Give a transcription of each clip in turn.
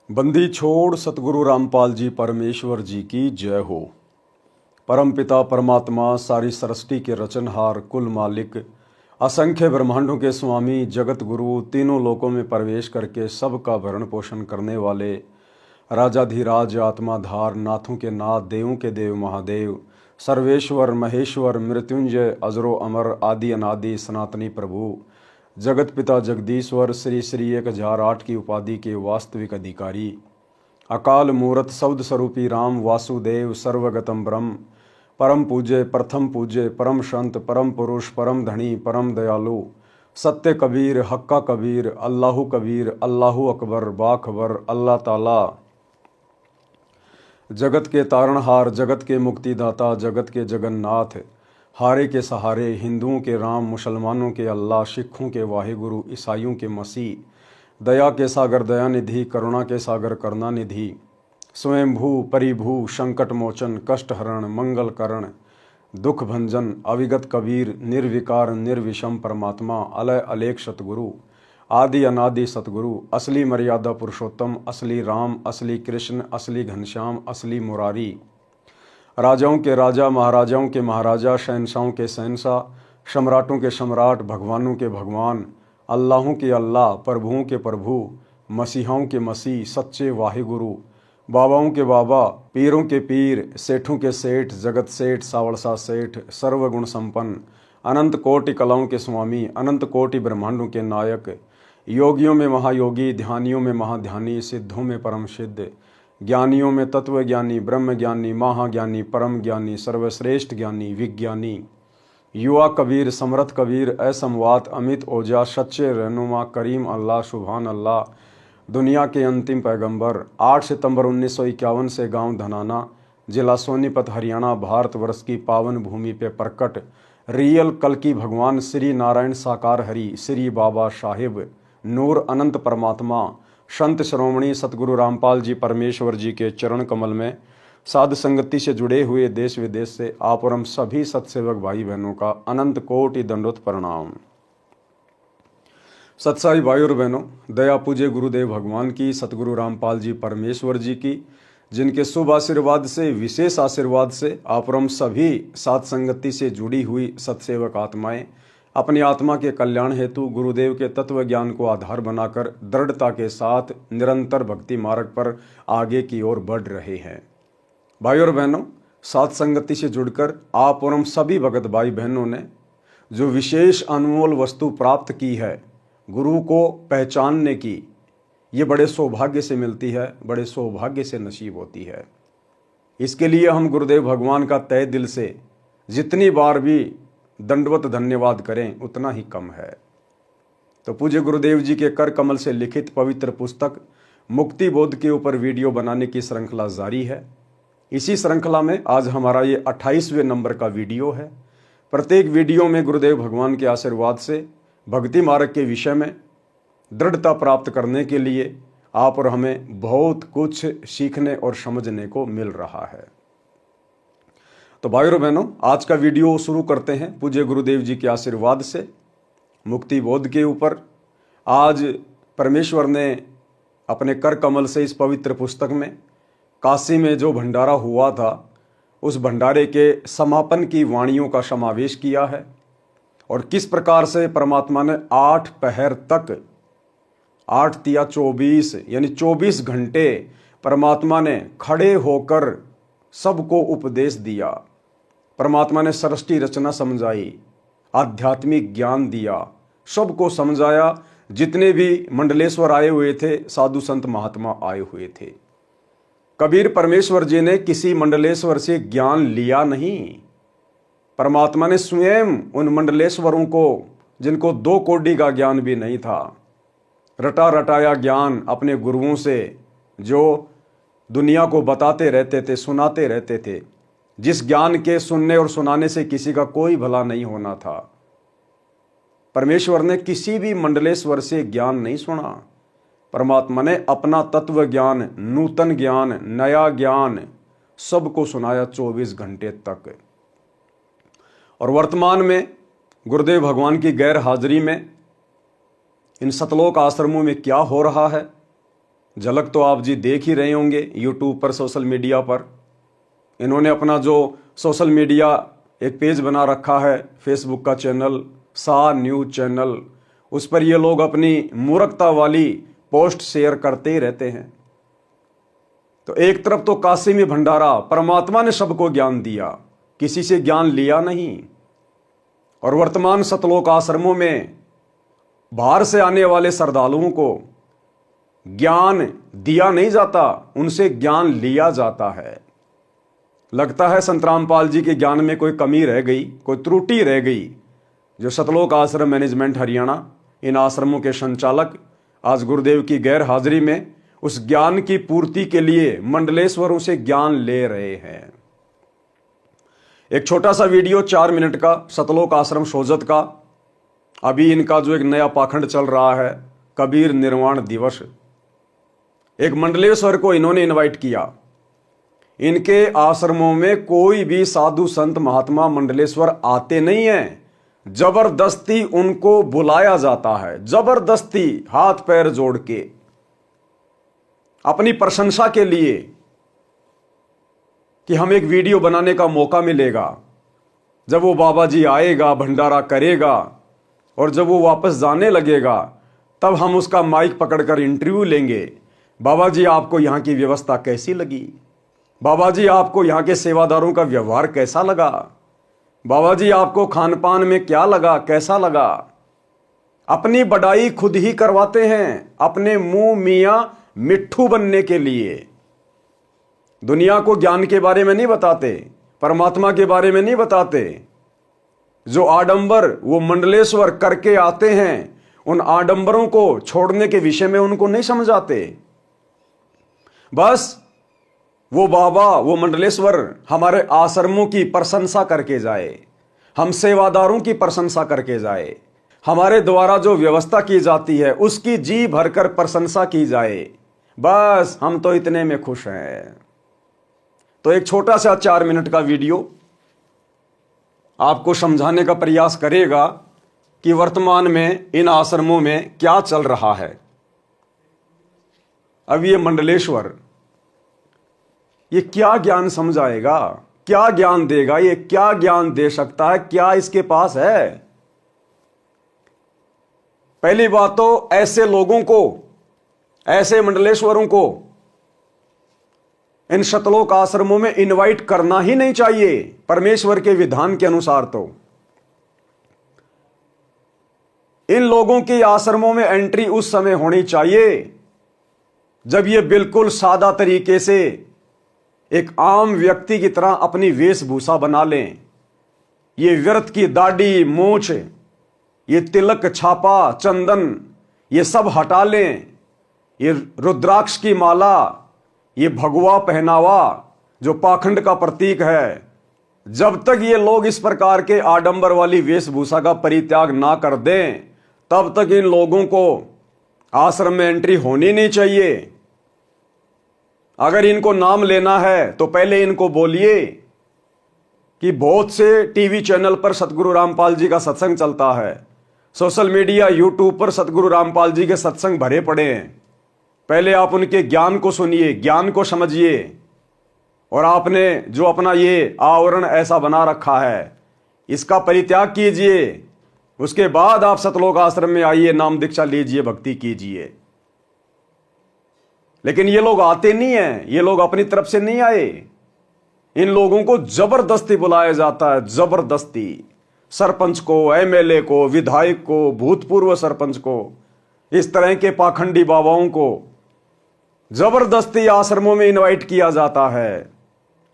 बंदी छोड़ सतगुरु रामपाल जी परमेश्वर जी की जय हो। परम पिता परमात्मा सारी सृष्टि के रचनहार कुल मालिक असंख्य ब्रह्मांडों के स्वामी जगत गुरु तीनों लोकों में प्रवेश करके सबका भरण पोषण करने वाले राजाधिराज आत्माधार नाथों के नाथ देवों के देव महादेव सर्वेश्वर महेश्वर मृत्युंजय अजरो अमर आदि अनादि सनातनी प्रभु जगत पिता जगदीश्वर श्री श्री 1008 की उपाधि के वास्तविक अधिकारी अकाल मूरत शब्द स्वरूपी राम वासुदेव सर्वगतम ब्रह्म परम पूज्य प्रथम पूज्य परम संत परम पुरुष परम धनी परम दयालु सत्य कबीर हक्का कबीर अल्लाहु अकबर बाखबर अल्लाह ताला जगत के तारणहार जगत के मुक्तिदाता जगत के जगन्नाथ हारे के सहारे हिंदुओं के राम मुसलमानों के अल्लाह सिखों के वाहिगुरु ईसाइयों के मसीह दया के सागर दयानिधि करुणा के सागर करुणानिधि स्वयंभू परिभू संकट मोचन कष्ट हरण मंगल करण दुख भंजन अविगत कबीर निर्विकार निर्विषम परमात्मा अलय अलेख सतगुरु आदि अनादि सतगुरु असली मर्यादा पुरुषोत्तम असली राम असली कृष्ण असली घनश्याम असली मुरारी राजाओं के राजा महाराजाओं के महाराजा शहनशाहों के शहनशाह सम्राटों के सम्राट भगवानों के भगवान अल्लाहों के अल्लाह प्रभुओं के प्रभु मसीहाओं के मसीह सच्चे वाहिगुरु बाबाओं के बाबा पीरों के पीर सेठों के सेठ जगत सेठ सावड़सा सेठ सर्वगुण संपन्न अनंत कोटि कलाओं के स्वामी अनंत कोटि ब्रह्मांडों के नायक योगियों में महायोगी ध्यानियों में महाध्यानी सिद्धों में परम सिद्ध ज्ञानियों में तत्व ज्ञानी ब्रह्म ज्ञानी महाज्ञानी परम ज्ञानी सर्वश्रेष्ठ ज्ञानी विज्ञानी युवा कबीर समर्थ कबीर असमवात अमित ओजा सच्चे रहनुमा करीम अल्लाह सुभान अल्लाह दुनिया के अंतिम पैगंबर 8 सितंबर 1951 से गांव धनाना जिला सोनीपत हरियाणा भारतवर्ष की पावन भूमि पे प्रकट रियल कल्कि भगवान श्री नारायण साकार हरि श्री बाबा साहिब नूर अनंत परमात्मा संत श्रोमणी सतगुरु रामपाल जी परमेश्वर जी के चरण कमल में साध संगति से जुड़े हुए देश विदेश से आप और हम सभी सत्सेवक भाई बहनों का अनंत कोटि दंडोत प्रणाम। सत्साई भाई और बहनों, दया पूज्य गुरुदेव भगवान की सतगुरु रामपाल जी परमेश्वर जी की जिनके शुभ आशीर्वाद से विशेष आशीर्वाद से आप और हम सभी साध संगति से जुड़ी हुई सत्सेवक आत्माएं अपनी आत्मा के कल्याण हेतु गुरुदेव के तत्व ज्ञान को आधार बनाकर दृढ़ता के साथ निरंतर भक्ति मार्ग पर आगे की ओर बढ़ रहे हैं। भाई और बहनों, साथ संगति से जुड़कर आप और हम सभी भगत भाई बहनों ने जो विशेष अनमोल वस्तु प्राप्त की है गुरु को पहचानने की, ये बड़े सौभाग्य से मिलती है, बड़े सौभाग्य से नसीब होती है। इसके लिए हम गुरुदेव भगवान का तहे दिल से जितनी बार भी दंडवत धन्यवाद करें उतना ही कम है। तो पूज्य गुरुदेव जी के कर कमल से लिखित पवित्र पुस्तक मुक्ति बोध के ऊपर वीडियो बनाने की श्रृंखला जारी है। इसी श्रृंखला में आज हमारा ये 28वें नंबर का वीडियो है। प्रत्येक वीडियो में गुरुदेव भगवान के आशीर्वाद से भक्ति मार्ग के विषय में दृढ़ता प्राप्त करने के लिए आप और हमें बहुत कुछ सीखने और समझने को मिल रहा है। तो भाई और बहनों, आज का वीडियो शुरू करते हैं पूज्य गुरुदेव जी के आशीर्वाद से मुक्ति बोध के ऊपर। आज परमेश्वर ने अपने कर कमल से इस पवित्र पुस्तक में काशी में जो भंडारा हुआ था उस भंडारे के समापन की वाणियों का समावेश किया है और किस प्रकार से परमात्मा ने 8 पहर तक 8 तिया 24 यानी 24 घंटे परमात्मा ने खड़े होकर सबको उपदेश दिया। परमात्मा ने सृष्टि रचना समझाई, आध्यात्मिक ज्ञान दिया, सबको समझाया। जितने भी मंडलेश्वर आए हुए थे, साधु संत महात्मा आए हुए थे, कबीर परमेश्वर जी ने किसी मंडलेश्वर से ज्ञान लिया नहीं। परमात्मा ने स्वयं उन मंडलेश्वरों को, जिनको 2 कौड़ी का ज्ञान भी नहीं था, रटा रटाया ज्ञान अपने गुरुओं से, जो दुनिया को बताते रहते थे, सुनाते रहते थे, जिस ज्ञान के सुनने और सुनाने से किसी का कोई भला नहीं होना था। परमेश्वर ने किसी भी मंडलेश्वर से ज्ञान नहीं सुना। परमात्मा ने अपना तत्व ज्ञान, नूतन ज्ञान, नया ज्ञान सबको सुनाया 24 घंटे तक। और वर्तमान में गुरुदेव भगवान की गैर हाजिरी में इन सतलोक आश्रमों में क्या हो रहा है, झलक तो आप जी देख ही रहे होंगे यूट्यूब पर, सोशल मीडिया पर। इन्होंने अपना जो सोशल मीडिया एक पेज बना रखा है, फेसबुक का चैनल, सा न्यूज चैनल, उस पर ये लोग अपनी मूर्खता वाली पोस्ट शेयर करते ही रहते हैं। तो एक तरफ तो काशी में भंडारा, परमात्मा ने सबको ज्ञान दिया, किसी से ज्ञान लिया नहीं। और वर्तमान सतलोक आश्रमों में बाहर से आने वाले श्रद्धालुओं को ज्ञान दिया नहीं जाता, उनसे ज्ञान लिया जाता है। लगता है संत रामपाल जी के ज्ञान में कोई कमी रह गई, कोई त्रुटि रह गई। जो सतलोक आश्रम मैनेजमेंट हरियाणा, इन आश्रमों के संचालक आज गुरुदेव की गैर हाजिरी में उस ज्ञान की पूर्ति के लिए मंडलेश्वरों से ज्ञान ले रहे हैं। एक छोटा सा वीडियो 4 मिनट का सतलोक आश्रम सोजत का। अभी इनका जो एक नया पाखंड चल रहा है, कबीर निर्वाण दिवस, एक मंडलेश्वर को इन्होंने इनवाइट किया। इनके आश्रमों में कोई भी साधु संत महात्मा मंडलेश्वर आते नहीं हैं, जबरदस्ती उनको बुलाया जाता है, जबरदस्ती हाथ पैर जोड़ के, अपनी प्रशंसा के लिए कि हम एक वीडियो बनाने का मौका मिलेगा। जब वो बाबा जी आएगा, भंडारा करेगा, और जब वो वापस जाने लगेगा तब हम उसका माइक पकड़कर इंटरव्यू लेंगे। बाबा जी आपको यहाँ की व्यवस्था कैसी लगी? बाबा जी आपको यहाँ के सेवादारों का व्यवहार कैसा लगा? बाबा जी आपको खान पान में क्या लगा, कैसा लगा? अपनी बड़ाई खुद ही करवाते हैं, अपने मुंह मियां मिट्ठू बनने के लिए। दुनिया को ज्ञान के बारे में नहीं बताते, परमात्मा के बारे में नहीं बताते। जो आडंबर वो मंडलेश्वर करके आते हैं, उन आडंबरों को छोड़ने के विषय में उनको नहीं समझाते। बस वो बाबा, वो मंडलेश्वर हमारे आश्रमों की प्रशंसा करके जाए, हम सेवादारों की प्रशंसा करके जाए, हमारे द्वारा जो व्यवस्था की जाती है उसकी जी भरकर प्रशंसा की जाए। बस हम तो इतने में खुश हैं। तो एक छोटा सा 4 मिनट का वीडियो आपको समझाने का प्रयास करेगा कि वर्तमान में इन आश्रमों में क्या चल रहा है। अब ये मंडलेश्वर ये क्या ज्ञान समझाएगा, क्या ज्ञान देगा, ये क्या ज्ञान दे सकता है, क्या इसके पास है? पहली बात तो ऐसे लोगों को, ऐसे मंडलेश्वरों को इन सतलोक आश्रमों में इनवाइट करना ही नहीं चाहिए परमेश्वर के विधान के अनुसार। तो इन लोगों की आश्रमों में एंट्री उस समय होनी चाहिए जब ये बिल्कुल सादा तरीके से एक आम व्यक्ति की तरह अपनी वेशभूषा बना लें। ये व्यर्थ की दाढ़ी, मूछ, ये तिलक, छापा, चंदन, ये सब हटा लें। ये रुद्राक्ष की माला, ये भगवा पहनावा जो पाखंड का प्रतीक है, जब तक ये लोग इस प्रकार के आडंबर वाली वेशभूषा का परित्याग ना कर दें, तब तक इन लोगों को आश्रम में एंट्री होनी नहीं चाहिए। अगर इनको नाम लेना है तो पहले इनको बोलिए कि बहुत से टीवी चैनल पर सतगुरु रामपाल जी का सत्संग चलता है, सोशल मीडिया यूट्यूब पर सतगुरु रामपाल जी के सत्संग भरे पड़े हैं। पहले आप उनके ज्ञान को सुनिए, ज्ञान को समझिए, और आपने जो अपना ये आवरण ऐसा बना रखा है इसका परित्याग कीजिए। उसके बाद आप सतलोक आश्रम में आइए, नाम दीक्षा लीजिए, भक्ति कीजिए। लेकिन ये लोग आते नहीं हैं, ये लोग अपनी तरफ से नहीं आए। इन लोगों को जबरदस्ती बुलाया जाता है, जबरदस्ती। सरपंच को, एमएलए को, विधायक को, भूतपूर्व सरपंच को, इस तरह के पाखंडी बाबाओं को जबरदस्ती आश्रमों में इनवाइट किया जाता है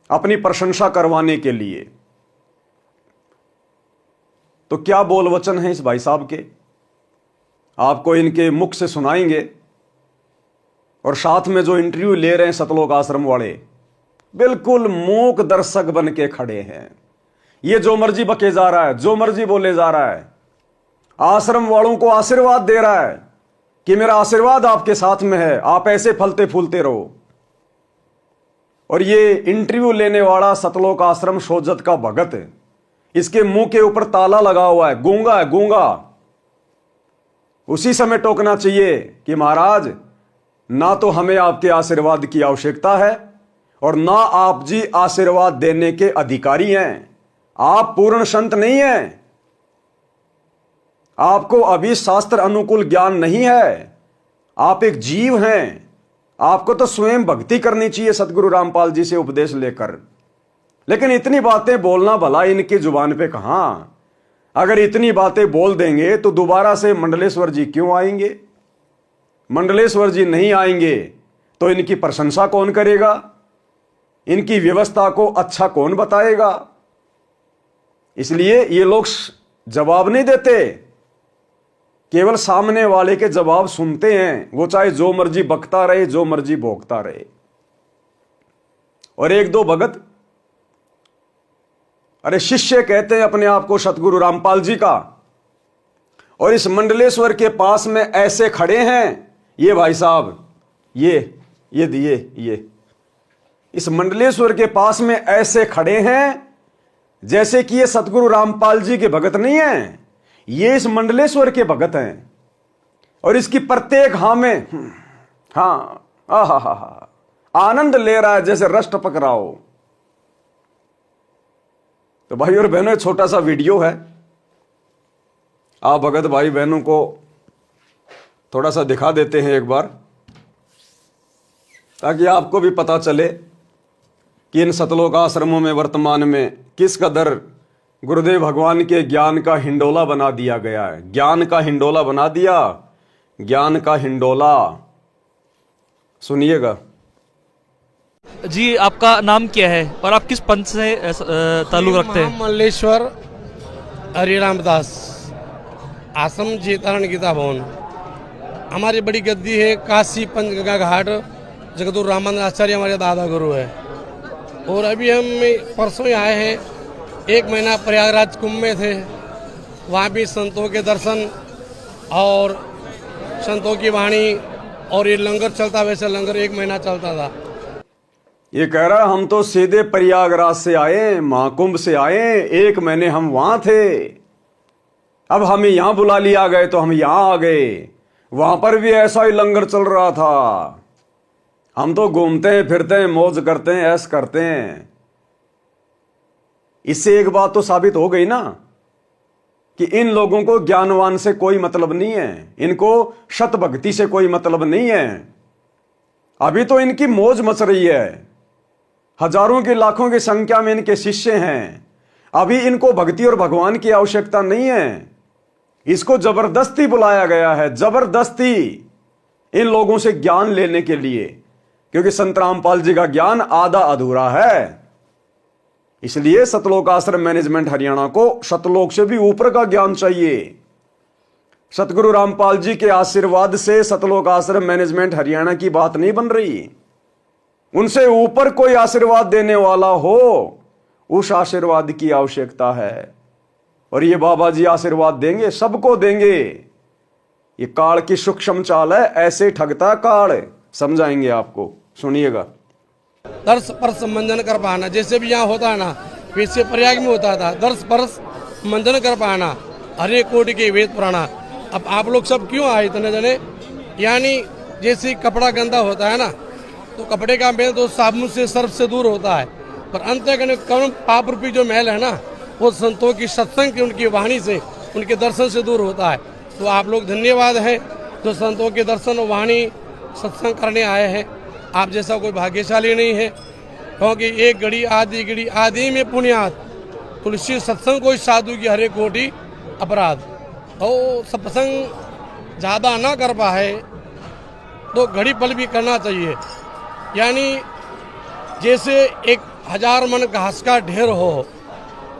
अपनी प्रशंसा करवाने के लिए। तो क्या बोल वचन है इस भाई साहब के, आपको इनके मुख से सुनाएंगे। और साथ में जो इंटरव्यू ले रहे हैं सतलोक आश्रम वाले, बिल्कुल मूक दर्शक बन के खड़े हैं। ये जो मर्जी बके जा रहा है, जो मर्जी बोले जा रहा है, आश्रम वालों को आशीर्वाद दे रहा है कि मेरा आशीर्वाद आपके साथ में है, आप ऐसे फलते फूलते रहो। और ये इंटरव्यू लेने वाला सतलोक आश्रम सोजत का भगत है, इसके मुंह के ऊपर ताला लगा हुआ है, गूंगा है, गूंगा। उसी समय टोकना चाहिए कि महाराज ना तो हमें आपके आशीर्वाद की आवश्यकता है और ना आप जी आशीर्वाद देने के अधिकारी हैं। आप पूर्ण संत नहीं हैं, आपको अभी शास्त्र अनुकूल ज्ञान नहीं है, आप एक जीव हैं। आपको तो स्वयं भक्ति करनी चाहिए सतगुरु रामपाल जी से उपदेश लेकर। लेकिन इतनी बातें बोलना भला इनकी जुबान पे कहां। अगर इतनी बातें बोल देंगे तो दोबारा से मंडलेश्वर जी क्यों आएंगे? मंडलेश्वर जी नहीं आएंगे तो इनकी प्रशंसा कौन करेगा? इनकी व्यवस्था को अच्छा कौन बताएगा? इसलिए ये लोग जवाब नहीं देते, केवल सामने वाले के जवाब सुनते हैं। वो चाहे जो मर्जी बकता रहे, जो मर्जी भोंकता रहे। और एक दो भगत, अरे शिष्य कहते हैं अपने आप को सतगुरु रामपाल जी का, और इस मंडलेश्वर के पास में ऐसे खड़े हैं, ये भाई साहब, ये इस मंडलेश्वर के पास में ऐसे खड़े हैं जैसे कि ये सतगुरु रामपाल जी के भगत नहीं हैं, ये इस मंडलेश्वर के भगत हैं। और इसकी प्रत्येक हाँ में हाँ आहा आनंद ले रहा है जैसे रस टपक रहा हो। तो भाई और बहनों, छोटा सा वीडियो है, आप भगत भाई बहनों को थोड़ा सा दिखा देते हैं एक बार, ताकि आपको भी पता चले कि इन सतलोक आश्रमों में वर्तमान में किस कदर गुरुदेव भगवान के ज्ञान का हिंडोला बना दिया गया है। ज्ञान का हिंडोला बना दिया, ज्ञान का हिंडोला। सुनिएगा जी। आपका नाम क्या है और आप किस पंथ से ताल्लुक रखते हैं? मल्लेश्वर हरिरामदास, आश्रम चेतारण गीता भवन। हमारी बड़ी गद्दी है काशी पंचगंगा घाट, जगतगुरु रामानंद आचार्य हमारे दादा गुरु है। और अभी हम परसों ही आए हैं, 1 महीना प्रयागराज कुंभ में थे, वहाँ भी संतों के दर्शन और संतों की वाणी, और ये लंगर चलता, वैसे लंगर 1 महीना चलता था। ये कह रहा हम तो सीधे प्रयागराज से आए, महाकुंभ से आए, 1 महीने हम वहां थे, अब हमें यहां बुला लिया गए तो हम यहां आ गए। वहां पर भी ऐसा ही लंगर चल रहा था। हम तो घूमते हैं, फिरते हैं, मौज करते हैं, ऐश करते हैं। इससे एक बात तो साबित हो गई ना कि इन लोगों को ज्ञानवान से कोई मतलब नहीं है, इनको शत भक्ति से कोई मतलब नहीं है। अभी तो इनकी मौज मच रही है, हजारों की लाखों की संख्या में इनके शिष्य हैं। अभी इनको भक्ति और भगवान की आवश्यकता नहीं है, इसको जबरदस्ती बुलाया गया है, जबरदस्ती इन लोगों से ज्ञान लेने के लिए, क्योंकि संत रामपाल जी का ज्ञान आधा अधूरा है। इसलिए सतलोक आश्रम मैनेजमेंट हरियाणा को सतलोक से भी ऊपर का ज्ञान चाहिए। सतगुरु रामपाल जी के आशीर्वाद से सतलोक आश्रम मैनेजमेंट हरियाणा की बात नहीं बन रही। उनसे ऊपर कोई आशीर्वाद देने वाला हो, उस आशीर्वाद की आवश्यकता है। और ये बाबा जी आशीर्वाद देंगे, सबको देंगे। ये काल की सूक्ष्म चाल है, ऐसे ठगता काल, समझाएंगे आपको, सुनिएगा। दर्श परस मंजन कर पाना, जैसे भी यहाँ होता है ना, वैसे प्रयाग में होता था। दर्श परस मंजन कर पाना, हरे कोटि के वेद पुराना। अब आप लोग सब क्यों आए इतने जने? यानी जैसे कपड़ा गंदा होता है ना, तो कपड़े का मैल तो साबुन से, सर्फ से दूर होता है, पर अंत कौन पाप रूपी जो मैल है ना, वो संतों की सत्संग की, उनकी वाणी से, उनके दर्शन से दूर होता है। तो आप लोग धन्यवाद है जो संतों के दर्शन और वाणी सत्संग करने आए हैं। आप जैसा कोई भाग्यशाली नहीं है, क्योंकि एक घड़ी आदि में पुण्यात, तुलसी सत्संग कोई साधु की हरे कोटि अपराध। तो सत्संग ज़्यादा ना कर पाए तो घड़ी पल भी करना चाहिए। यानी जैसे 1000 मन घास का ढेर हो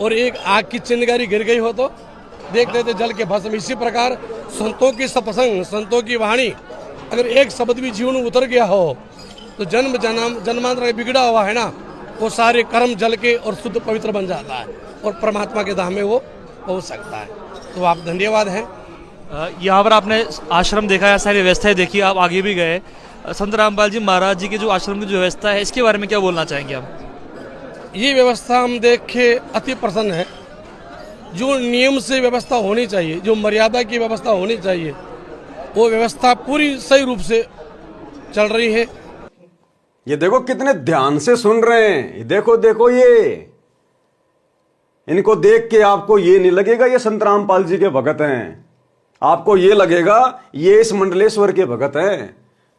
और एक आग की चिंगारी गिर गई हो तो देख लेते जल के भस्म। इसी प्रकार संतों की सत्संग, संतों की वाणी, अगर एक शब्द भी जीवन में उतर गया हो तो जन्मांतर बिगड़ा हुआ है ना, वो सारे कर्म जल के और शुद्ध पवित्र बन जाता है और परमात्मा के धाम में वो पहुंच सकता है। तो आप धन्यवाद हैं। यहाँ पर आपने आश्रम देखा है, सारी व्यवस्थाएं देखी, आप आगे भी गए। संत रामपाल जी महाराज जी के जो आश्रम की जो व्यवस्था है, इसके बारे में क्या बोलना चाहेंगे आप? ये व्यवस्था हम देख के अति प्रसन्न है। जो नियम से व्यवस्था होनी चाहिए, जो मर्यादा की व्यवस्था होनी चाहिए, वो व्यवस्था पूरी सही रूप से चल रही है। ये देखो कितने ध्यान से सुन रहे हैं, देखो देखो ये, इनको देख के आपको ये नहीं लगेगा ये संत रामपाल जी के भगत हैं, आपको ये लगेगा ये इस मंडलेश्वर के भगत हैं।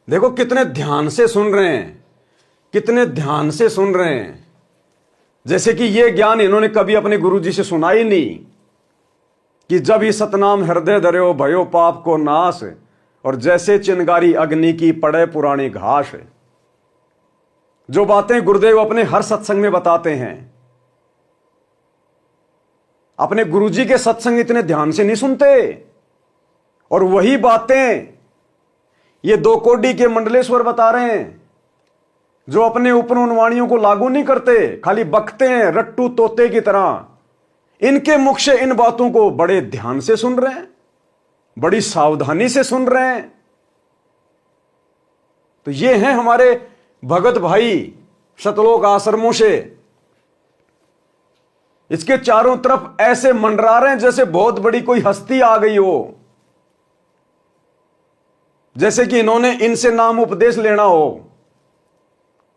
देखो कितने ध्यान से सुन रहे हैं, कितने ध्यान से सुन रहे हैं, जैसे कि ये ज्ञान इन्होंने कभी अपने गुरुजी से सुना ही नहीं कि जब ही सतनाम हृदय धर्यो भयो पाप को नाश, और जैसे चिनगारी अग्नि की पड़े पुरानी घास। जो बातें गुरुदेव अपने हर सत्संग में बताते हैं, अपने गुरुजी के सत्संग इतने ध्यान से नहीं सुनते, और वही बातें ये दो कोडी के मंडलेश्वर बता रहे हैं, जो अपने ऊपर उन वाणियों को लागू नहीं करते, खाली बकते हैं रट्टू तोते की तरह। इनके मुख से इन बातों को बड़े ध्यान से सुन रहे हैं, बड़ी सावधानी से सुन रहे हैं। तो ये हैं हमारे भगत भाई सतलोक आश्रमों से। इसके चारों तरफ ऐसे मंडरा रहे हैं जैसे बहुत बड़ी कोई हस्ती आ गई हो, जैसे कि इन्होंने इनसे नाम उपदेश लेना हो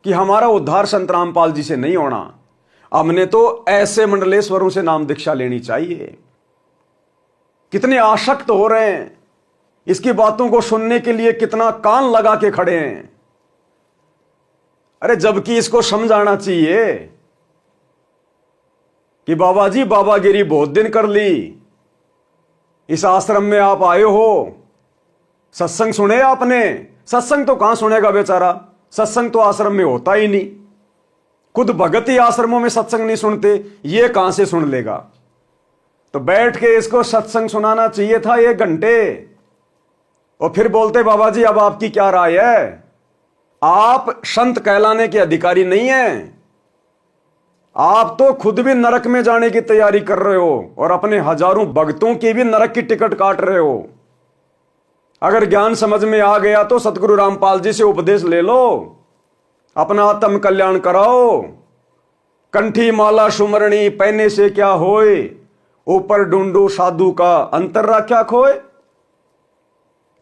कि हमारा उद्धार संत रामपाल जी से नहीं होना, हमने तो ऐसे मंडलेश्वरों से नाम दीक्षा लेनी चाहिए। कितने आसक्त हो रहे हैं, इसकी बातों को सुनने के लिए कितना कान लगा के खड़े हैं। अरे जबकि इसको समझाना चाहिए कि बाबा जी बाबागिरी बहुत दिन कर ली, इस आश्रम में आप आए हो, सत्संग सुने आपने? सत्संग तो कहां सुनेगा बेचारा, सत्संग तो आश्रम में होता ही नहीं, खुद भगत ही आश्रमों में सत्संग नहीं सुनते, ये कहां से सुन लेगा? तो बैठ के इसको सत्संग सुनाना चाहिए था 1 घंटे, और फिर बोलते बाबा जी अब आपकी क्या राय है? आप संत कहलाने के अधिकारी नहीं हैं, आप तो खुद भी नरक में जाने की तैयारी कर रहे हो और अपने हजारों भक्तों की भी नरक की टिकट काट रहे हो। अगर ज्ञान समझ में आ गया तो सतगुरु रामपाल जी से उपदेश ले लो, अपना आत्म कल्याण कराओ। कंठी माला सुमरणी पहने से क्या होए, ऊपर ढूंढो साधु का अंतर राख्या खोए।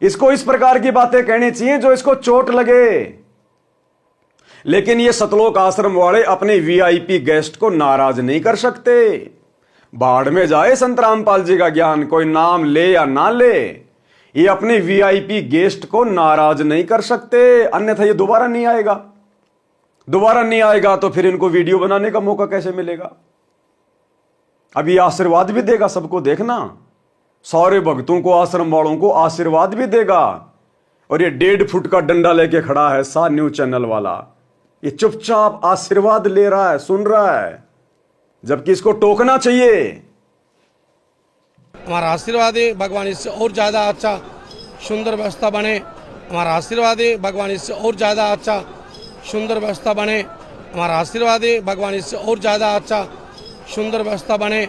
इसको इस प्रकार की बातें कहनी चाहिए जो इसको चोट लगे। लेकिन ये सतलोक आश्रम वाले अपने वीआईपी गेस्ट को नाराज नहीं कर सकते। बाढ़ में जाए संत रामपाल जी का ज्ञान, कोई नाम ले या ना ले, ये अपने वीआईपी गेस्ट को नाराज नहीं कर सकते, अन्यथा ये दोबारा नहीं आएगा। दोबारा नहीं आएगा तो फिर इनको वीडियो बनाने का मौका कैसे मिलेगा? अब ये आशीर्वाद भी देगा सबको, देखना, सारे भक्तों को, आश्रम वालों को आशीर्वाद भी देगा। और ये 1.5 फुट का डंडा लेके खड़ा है सा न्यूज चैनल वाला, ये चुपचाप आशीर्वाद ले रहा है, सुन रहा है, जबकि इसको टोकना चाहिए। हमारा आशीर्वाद है भगवान इससे और ज़्यादा अच्छा सुंदर व्यवस्था बने। हमारा आशीर्वाद है भगवान इससे और ज़्यादा अच्छा सुंदर व्यवस्था बने। हमारा आशीर्वाद है भगवान इससे और ज़्यादा अच्छा सुंदर व्यवस्था बने।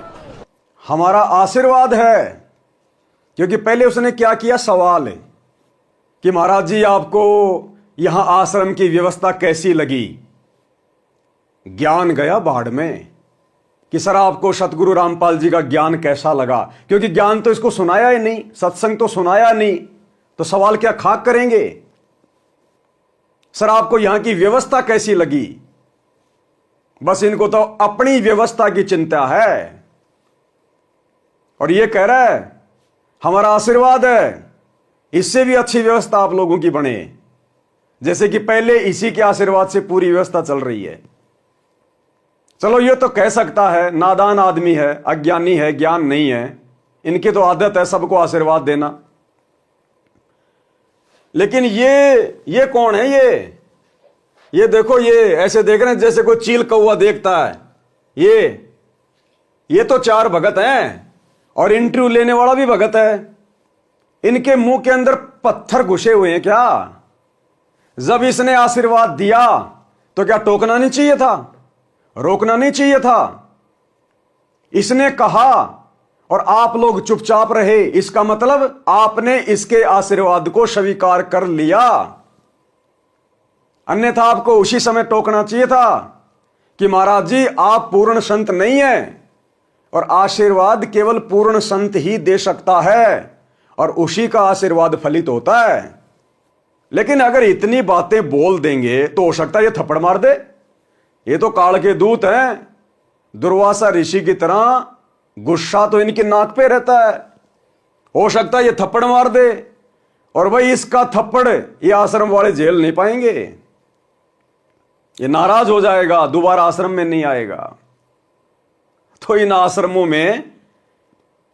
हमारा आशीर्वाद है, क्योंकि पहले उसने क्या किया, सवाल है कि महाराज जी आपको यहां आश्रम की व्यवस्था कैसी लगी? ज्ञान गया बाढ़ में कि सर आपको सतगुरु रामपाल जी का ज्ञान कैसा लगा, क्योंकि ज्ञान तो इसको सुनाया ही नहीं, सत्संग तो सुनाया नहीं, तो सवाल क्या खाक करेंगे? सर आपको यहां की व्यवस्था कैसी लगी? बस इनको तो अपनी व्यवस्था की चिंता है। और ये कह रहा है हमारा आशीर्वाद है इससे भी अच्छी व्यवस्था आप लोगों की बने, जैसे कि पहले इसी के आशीर्वाद से पूरी व्यवस्था चल रही है। चलो ये तो कह सकता है, नादान आदमी है, अज्ञानी है, ज्ञान नहीं है, इनकी तो आदत है सबको आशीर्वाद देना। लेकिन ये कौन है? ये देखो, ये ऐसे देख रहे हैं जैसे कोई चील कौवा देखता है। ये तो 4 भगत हैं और इंटरव्यू लेने वाला भी भगत है। इनके मुंह के अंदर पत्थर घुसे हुए हैं क्या? जब इसने आशीर्वाद दिया तो क्या टोकना नहीं चाहिए था, रोकना नहीं चाहिए था? इसने कहा और आप लोग चुपचाप रहे, इसका मतलब आपने इसके आशीर्वाद को स्वीकार कर लिया। अन्यथा आपको उसी समय टोकना चाहिए था कि महाराज जी आप पूर्ण संत नहीं हैं और आशीर्वाद केवल पूर्ण संत ही दे सकता है और उसी का आशीर्वाद फलित होता है। लेकिन अगर इतनी बातें बोल देंगे तो हो सकता है ये थप्पड़ मार दे। ये तो काल के दूत हैं, दुर्वासा ऋषि की तरह गुस्सा तो इनकी नाक पे रहता है। हो सकता है ये थप्पड़ मार दे, और भाई इसका थप्पड़ ये आश्रम वाले झेल नहीं पाएंगे। ये नाराज हो जाएगा, दोबारा आश्रम में नहीं आएगा। तो इन आश्रमों में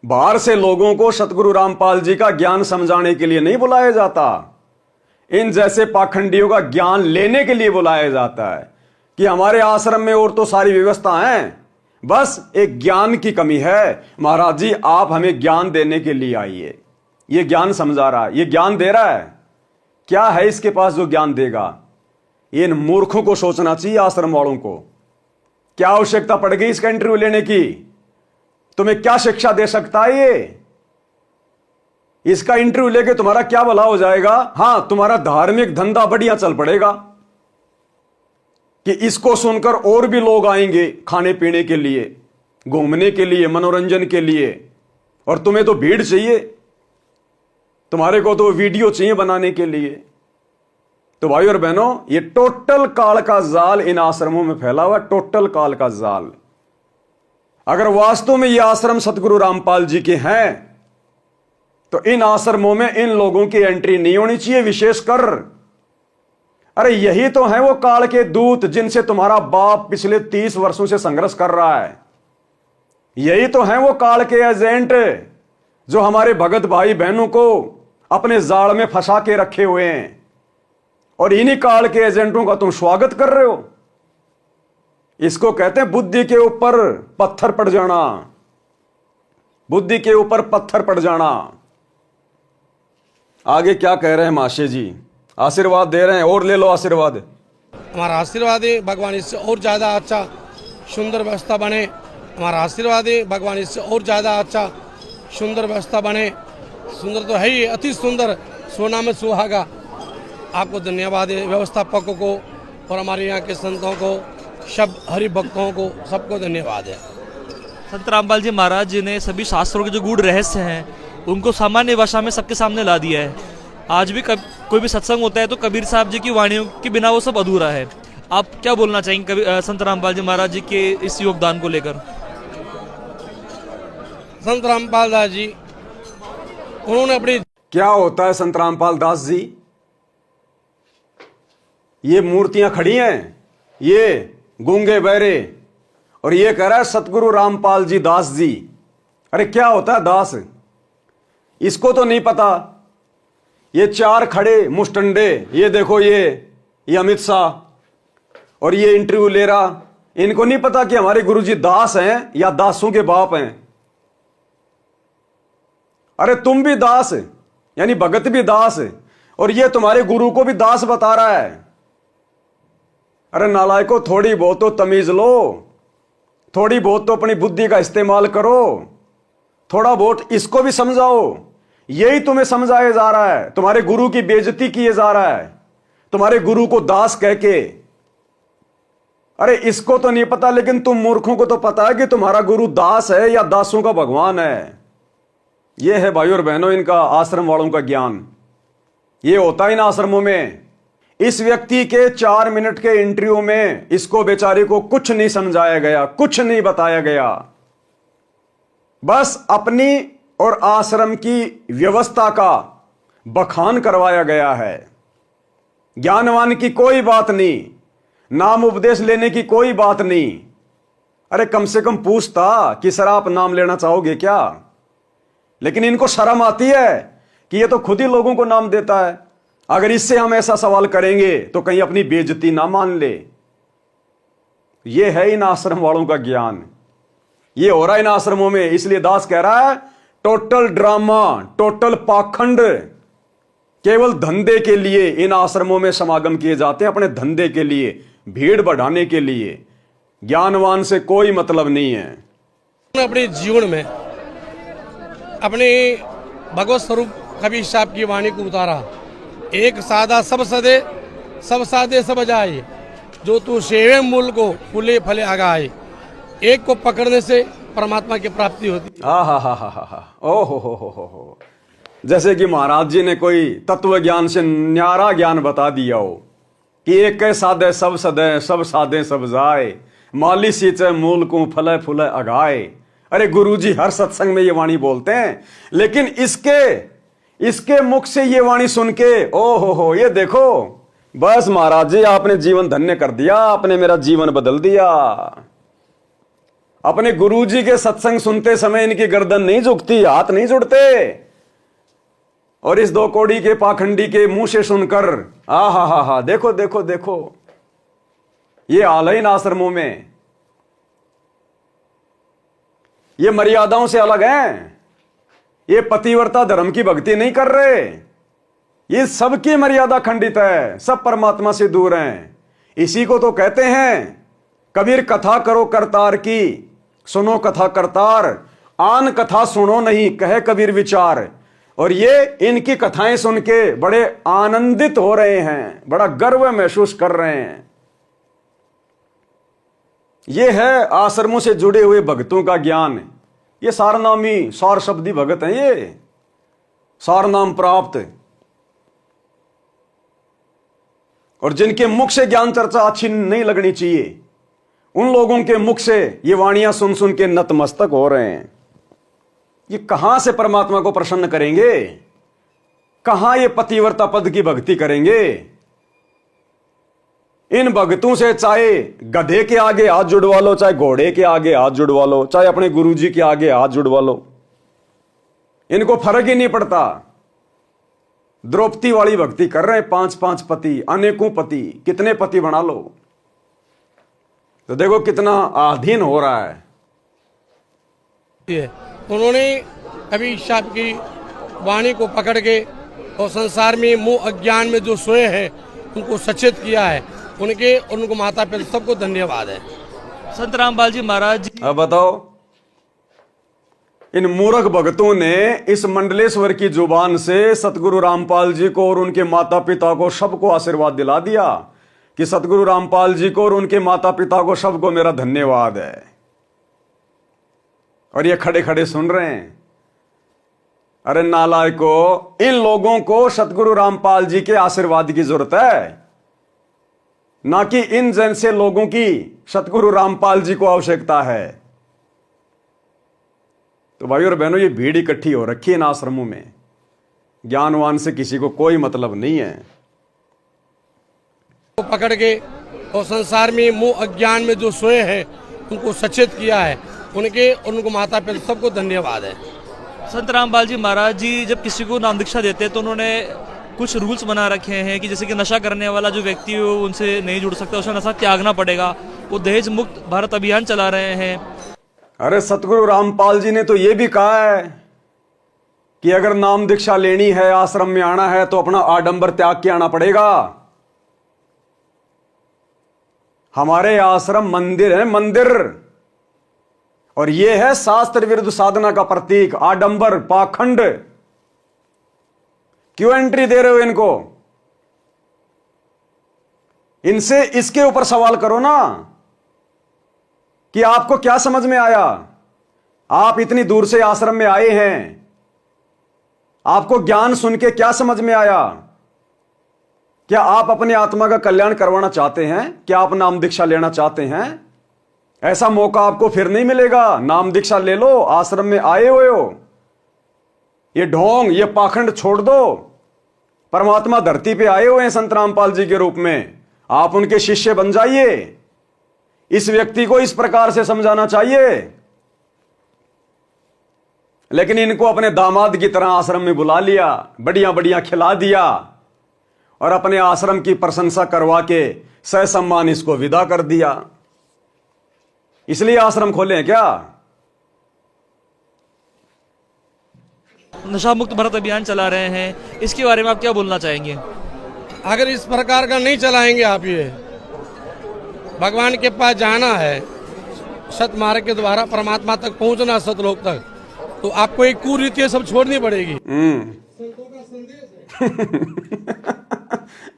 बाहर से लोगों को सतगुरु रामपाल जी का ज्ञान समझाने के लिए नहीं बुलाया जाता, इन जैसे पाखंडियों का ज्ञान लेने के लिए बुलाया जाता है कि हमारे आश्रम में और तो सारी व्यवस्था है, बस एक ज्ञान की कमी है। महाराज जी आप हमें ज्ञान देने के लिए आइए। ये ज्ञान समझा रहा है, ये ज्ञान दे रहा है। क्या है इसके पास जो ज्ञान देगा? इन मूर्खों को सोचना चाहिए, आश्रम वालों को। क्या आवश्यकता पड़ गई इसका इंटरव्यू लेने की? तुम्हें क्या शिक्षा दे सकता है ये? इसका इंटरव्यू लेके तुम्हारा क्या भला हो जाएगा? हां, तुम्हारा धार्मिक धंधा बढ़िया चल पड़ेगा कि इसको सुनकर और भी लोग आएंगे खाने पीने के लिए, घूमने के लिए, मनोरंजन के लिए। और तुम्हें तो भीड़ चाहिए, तुम्हारे को तो वीडियो चाहिए बनाने के लिए। तो भाई और बहनों, ये टोटल काल का जाल इन आश्रमों में फैला हुआ, टोटल काल का जाल। अगर वास्तव में ये आश्रम सतगुरु रामपाल जी के हैं तो इन आश्रमों में इन लोगों की एंट्री नहीं होनी चाहिए, विशेषकर। अरे यही तो है वो काल के दूत जिनसे तुम्हारा बाप पिछले 30 वर्षों से संघर्ष कर रहा है। यही तो है वो काल के एजेंट जो हमारे भगत भाई बहनों को अपने जाल में फंसा के रखे हुए हैं, और इन्हीं काल के एजेंटों का तुम स्वागत कर रहे हो। इसको कहते हैं बुद्धि के ऊपर पत्थर पड़ जाना, बुद्धि के ऊपर पत्थर पड़ जाना। आगे क्या कह रहे हैं महाशय जी? आशीर्वाद दे रहे हैं, और ले लो आशीर्वाद। हमारा आशीर्वाद है भगवान इससे और ज़्यादा अच्छा सुंदर व्यवस्था बने। हमारा आशीर्वाद है भगवान इससे और ज़्यादा अच्छा सुंदर व्यवस्था बने। सुंदर तो है ही, अति सुंदर, सोना में सुहागा। आपको धन्यवाद है, व्यवस्थापकों को और हमारे यहाँ के संतों को, सब हरि भक्तों को, सबको धन्यवाद है। संत रामपाल जी महाराज जी ने सभी शास्त्रों के जो गूढ़ रहस्य हैं उनको सामान्य भाषा में सबके सामने ला दिया है। आज भी कोई भी सत्संग होता है तो कबीर साहब जी की वाणियों के बिना वो सब अधूरा है। आप क्या बोलना चाहेंगे संत रामपाल जी महाराज जी के इस योगदान को लेकर? संत रामपाल दास जी, उन्होंने अपनी, क्या होता है संत रामपाल दास जी? ये मूर्तियां खड़ी हैं, ये गूंगे बहरे, और ये कह रहा है सतगुरु रामपाल जी दास जी। अरे क्या होता है दास? इसको तो नहीं पता। ये चार खड़े मुस्टंडे, ये देखो, ये अमित शाह, और ये इंटरव्यू ले रहा, इनको नहीं पता कि हमारे गुरुजी दास हैं या दासों के बाप हैं। अरे तुम भी दास, यानी भगत भी दास, और ये तुम्हारे गुरु को भी दास बता रहा है। अरे नालायको, थोड़ी बहुत तो तमीज लो, थोड़ी बहुत तो अपनी बुद्धि का इस्तेमाल करो, थोड़ा बहुत इसको भी समझाओ। यही तुम्हें समझाया जा रहा है, तुम्हारे गुरु की बेइज्जती किए जा रहा है, तुम्हारे गुरु को दास कह के। अरे इसको तो नहीं पता, लेकिन तुम मूर्खों को तो पता है कि तुम्हारा गुरु दास है या दासों का भगवान है। यह है भाई और बहनों इनका, आश्रम वालों का ज्ञान। यह होता है इन आश्रमों में। इस व्यक्ति के 4 मिनट के इंटरव्यू में इसको बेचारे को कुछ नहीं समझाया गया, कुछ नहीं बताया गया। बस अपनी और आश्रम की व्यवस्था का बखान करवाया गया है। ज्ञानवान की कोई बात नहीं, नाम उपदेश लेने की कोई बात नहीं। अरे कम से कम पूछता कि सर आप नाम लेना चाहोगे क्या? लेकिन इनको शर्म आती है कि ये तो खुद ही लोगों को नाम देता है। अगर इससे हम ऐसा सवाल करेंगे तो कहीं अपनी बेइज्जती ना मान ले। यह है इन आश्रम वालों का ज्ञान। ये हो रहा है इन आश्रमों में। इसलिए दास कह रहा है टोटल ड्रामा, टोटल पाखंड, केवल धंधे के लिए इन आश्रमों में समागम किए जाते हैं, अपने धंधे के लिए, भीड़ बढ़ाने के लिए। ज्ञानवान से कोई मतलब नहीं है। अपने जीवन में अपने भगवत स्वरूप कबीर साहब की वाणी को उतारा। एक सादा सब सदे, सब सादे सब जाए, जो तू सेवे मूल को फूले फले आगाए। एक को पकड़ने से परमात्मा की प्राप्ति होती। हा हा हा हा हा, ओ हो। जैसे कि महाराज जी ने कोई तत्व ज्ञान से न्यारा ज्ञान बता दिया हो कि एक कै सादे सब सदै, सब सादे सब जाए, माली सींचे मूल को फले फूले अगाए। अरे गुरुजी हर सत्संग में ये वाणी बोलते हैं, लेकिन इसके मुख से ये वाणी सुन के ओ हो ये देखो, बस महाराज जी आपने जीवन धन्य कर दिया, आपने मेरा जीवन बदल दिया। अपने गुरुजी के सत्संग सुनते समय इनकी गर्दन नहीं झुकती, हाथ नहीं जुड़ते, और इस दो कौड़ी के पाखंडी के मुंह से सुनकर हा देखो देखो देखो, ये हाल है इन आश्रमों में। ये मर्यादाओं से अलग हैं, ये पतिव्रता धर्म की भक्ति नहीं कर रहे, ये सबकी मर्यादा खंडित है, सब परमात्मा से दूर हैं। इसी को तो कहते हैं कबीर कथा करो करतार की, सुनो कथा करतार, आन कथा सुनो नहीं कहे कबीर विचार। और ये इनकी कथाएं सुन के बड़े आनंदित हो रहे हैं, बड़ा गर्व महसूस कर रहे हैं। ये है आश्रमों से जुड़े हुए भक्तों का ज्ञान। ये सारनामी सार शब्दी भगत हैं, ये सार नाम प्राप्त, और जिनके मुख से ज्ञान चर्चा अच्छी नहीं लगनी चाहिए, उन लोगों के मुख से ये वाणियां सुन सुन के नतमस्तक हो रहे हैं। ये कहां से परमात्मा को प्रसन्न करेंगे, कहां ये पतिव्रता पद की भक्ति करेंगे। इन भक्तों से चाहे गधे के आगे हाथ जुड़वा लो, चाहे घोड़े के आगे हाथ जुड़वा लो, चाहे अपने गुरुजी के आगे हाथ जुड़वा लो, इनको फर्क ही नहीं पड़ता। द्रौपदी वाली भक्ति कर रहे हैं, 5-5 पति, अनेकों पति, कितने पति बना लो। तो देखो कितना अधीन हो रहा है। उन्होंने अभी ईश्वर की वाणी को पकड़ के और संसार में मोह अज्ञान में जो सोए हैं उनको सचेत किया है। उनको माता पिता सबको धन्यवाद है। संत रामपाल जी महाराज जी, अब बताओ, इन मूर्ख भक्तों ने इस मंडलेश्वर की जुबान से सतगुरु रामपाल जी को और उनके माता पिता को सबको आशीर्वाद दिला दिया कि सतगुरु रामपाल जी को और उनके माता पिता को सबको मेरा धन्यवाद है। और ये खड़े खड़े सुन रहे हैं। अरे नालायको, इन लोगों को सतगुरु रामपाल जी के आशीर्वाद की जरूरत है, ना कि इन जैसे लोगों की सतगुरु रामपाल जी को आवश्यकता है। तो भाई और बहनों, ये भीड़ इकट्ठी हो रखी है इन आश्रमों में, ज्ञानवान से किसी को कोई मतलब नहीं है। को पकड़ के और संसार में मोह अज्ञान में जो सोए हैं उनको सचेत किया है। उनको माता पिता सबको धन्यवाद है। संत रामपाल जी महाराज जी जब किसी को नाम दीक्षा देते हैं तो उन्होंने कुछ रूल्स बना रखे हैं कि जैसे कि नशा करने वाला जो व्यक्ति हो उनसे नहीं जुड़ सकता, उसे नशा त्यागना पड़ेगा। वो दहेज मुक्त भारत अभियान चला रहे हैं। अरे सतगुरु रामपाल जी ने तो ये भी कहा है कि अगर नाम दीक्षा लेनी है, आश्रम में आना है, तो अपना आडंबर त्याग के आना पड़ेगा। हमारे आश्रम मंदिर है, मंदिर, और यह है शास्त्र विरुद्ध साधना का प्रतीक। आडंबर, पाखंड, क्यों एंट्री दे रहे हो इनको? इनसे इसके ऊपर सवाल करो ना कि आपको क्या समझ में आया। आप इतनी दूर से आश्रम में आए हैं, आपको ज्ञान सुन के क्या समझ में आया? क्या आप अपनी आत्मा का कल्याण करवाना चाहते हैं? क्या आप नाम दीक्षा लेना चाहते हैं? ऐसा मौका आपको फिर नहीं मिलेगा। नाम दीक्षा ले लो, आश्रम में आए हुए हो। ये ढोंग, ये पाखंड छोड़ दो। परमात्मा धरती पे आए हुए हैं संत रामपाल जी के रूप में, आप उनके शिष्य बन जाइए। इस व्यक्ति को इस प्रकार से समझाना चाहिए। लेकिन इनको अपने दामाद की तरह आश्रम में बुला लिया, बढ़िया बढ़िया खिला दिया और अपने आश्रम की प्रशंसा करवा के सहसम्मान इसको विदा कर दिया। इसलिए आश्रम खोले हैं क्या? नशा मुक्त भारत अभियान चला रहे हैं, इसके बारे में आप क्या बोलना चाहेंगे? अगर इस प्रकार का नहीं चलाएंगे आप, ये भगवान के पास जाना है, सत मार्ग के द्वारा परमात्मा तक पहुंचना, सतलोक तक, तो आपको एक कुरीति सब छोड़नी पड़ेगी।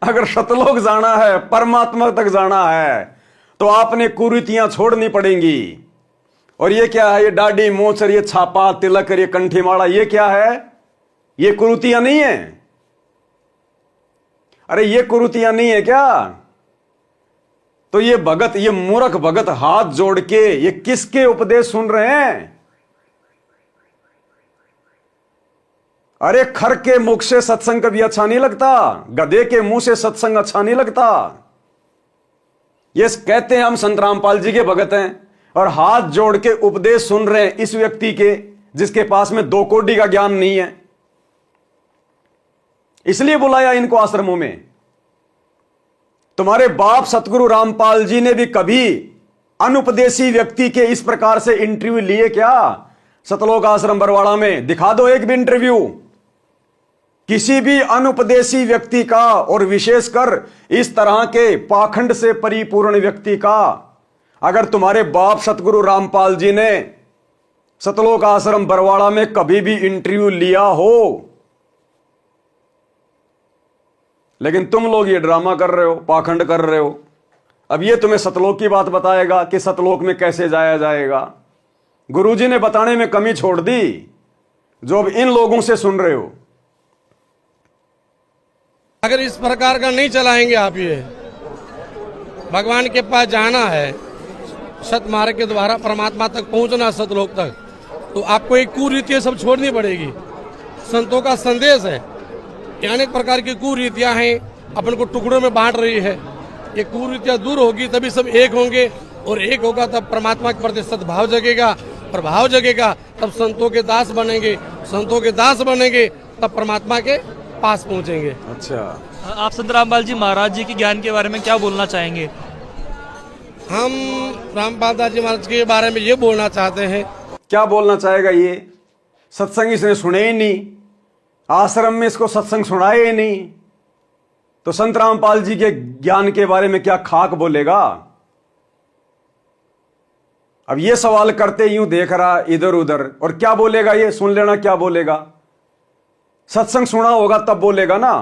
अगर सतलोक जाना है, परमात्मा तक जाना है, तो आपने कुरीतियां छोड़नी पड़ेंगी। और ये क्या है? ये दाढ़ी, मोछ, ये छापा, तिलक, ये कंठी माला, ये क्या है? ये कुरीतियां नहीं है? अरे ये कुरीतियां नहीं है क्या? तो ये भगत, ये मूर्ख भगत हाथ जोड़ के ये किसके उपदेश सुन रहे हैं? अरे खर के मुख से सत्संग कभी अच्छा नहीं लगता, गधे के मुंह से सत्संग अच्छा नहीं लगता। ये कहते हैं हम संत रामपाल जी के भगत हैं और हाथ जोड़ के उपदेश सुन रहे हैं इस व्यक्ति के जिसके पास में 2 कौड़ी का ज्ञान नहीं है। इसलिए बुलाया इनको आश्रमों में। तुम्हारे बाप सतगुरु रामपाल जी ने भी कभी अनुपदेशी व्यक्ति के इस प्रकार से इंटरव्यू लिए क्या? सतलोक आश्रम बरवाड़ा में दिखा दो एक भी इंटरव्यू किसी भी अनुपदेशी व्यक्ति का, और विशेषकर इस तरह के पाखंड से परिपूर्ण व्यक्ति का। अगर तुम्हारे बाप सतगुरु रामपाल जी ने सतलोक आश्रम बरवाड़ा में कभी भी इंटरव्यू लिया हो, लेकिन तुम लोग ये ड्रामा कर रहे हो, पाखंड कर रहे हो। अब ये तुम्हें सतलोक की बात बताएगा कि सतलोक में कैसे जाया जाएगा। गुरुजी ने बताने में कमी छोड़ दी जो अब इन लोगों से सुन रहे हो। अगर इस प्रकार का नहीं चलाएंगे आप, ये भगवान के पास जाना है, सतमार्ग के द्वारा परमात्मा तक पहुंचना, सतलोक तक, तो आपको एक कुरीतियां सब छोड़नी पड़ेगी। संतों का संदेश है कि अनेक प्रकार की कुरीतियां हैं, अपन को टुकड़ों में बांट रही है। ये कुरीतियां दूर होगी तभी सब एक होंगे, और एक होगा तब परमात्मा के प्रति सद्भाव जगेगा, प्रभाव जगेगा, तब संतों के दास बनेंगे, संतों के दास बनेंगे तब परमात्मा के पास पहुंचेंगे। अच्छा, आप संत रामपाल जी महाराज जी के ज्ञान के बारे में क्या बोलना चाहेंगे? हम रामपाल दास जी महाराज के बारे में ये बोलना चाहते हैं। क्या बोलना चाहेगा? ये सत्संग इसने सुने ही नहीं, आश्रम में इसको सत्संग सुनाए ही नहीं, तो संत रामपाल जी के ज्ञान के बारे में क्या खाक बोलेगा? अब ये सवाल करते यूं देख रहा इधर उधर, और क्या बोलेगा ये? सुन लेना क्या बोलेगा। सत्संग सुना होगा तब बोलेगा ना।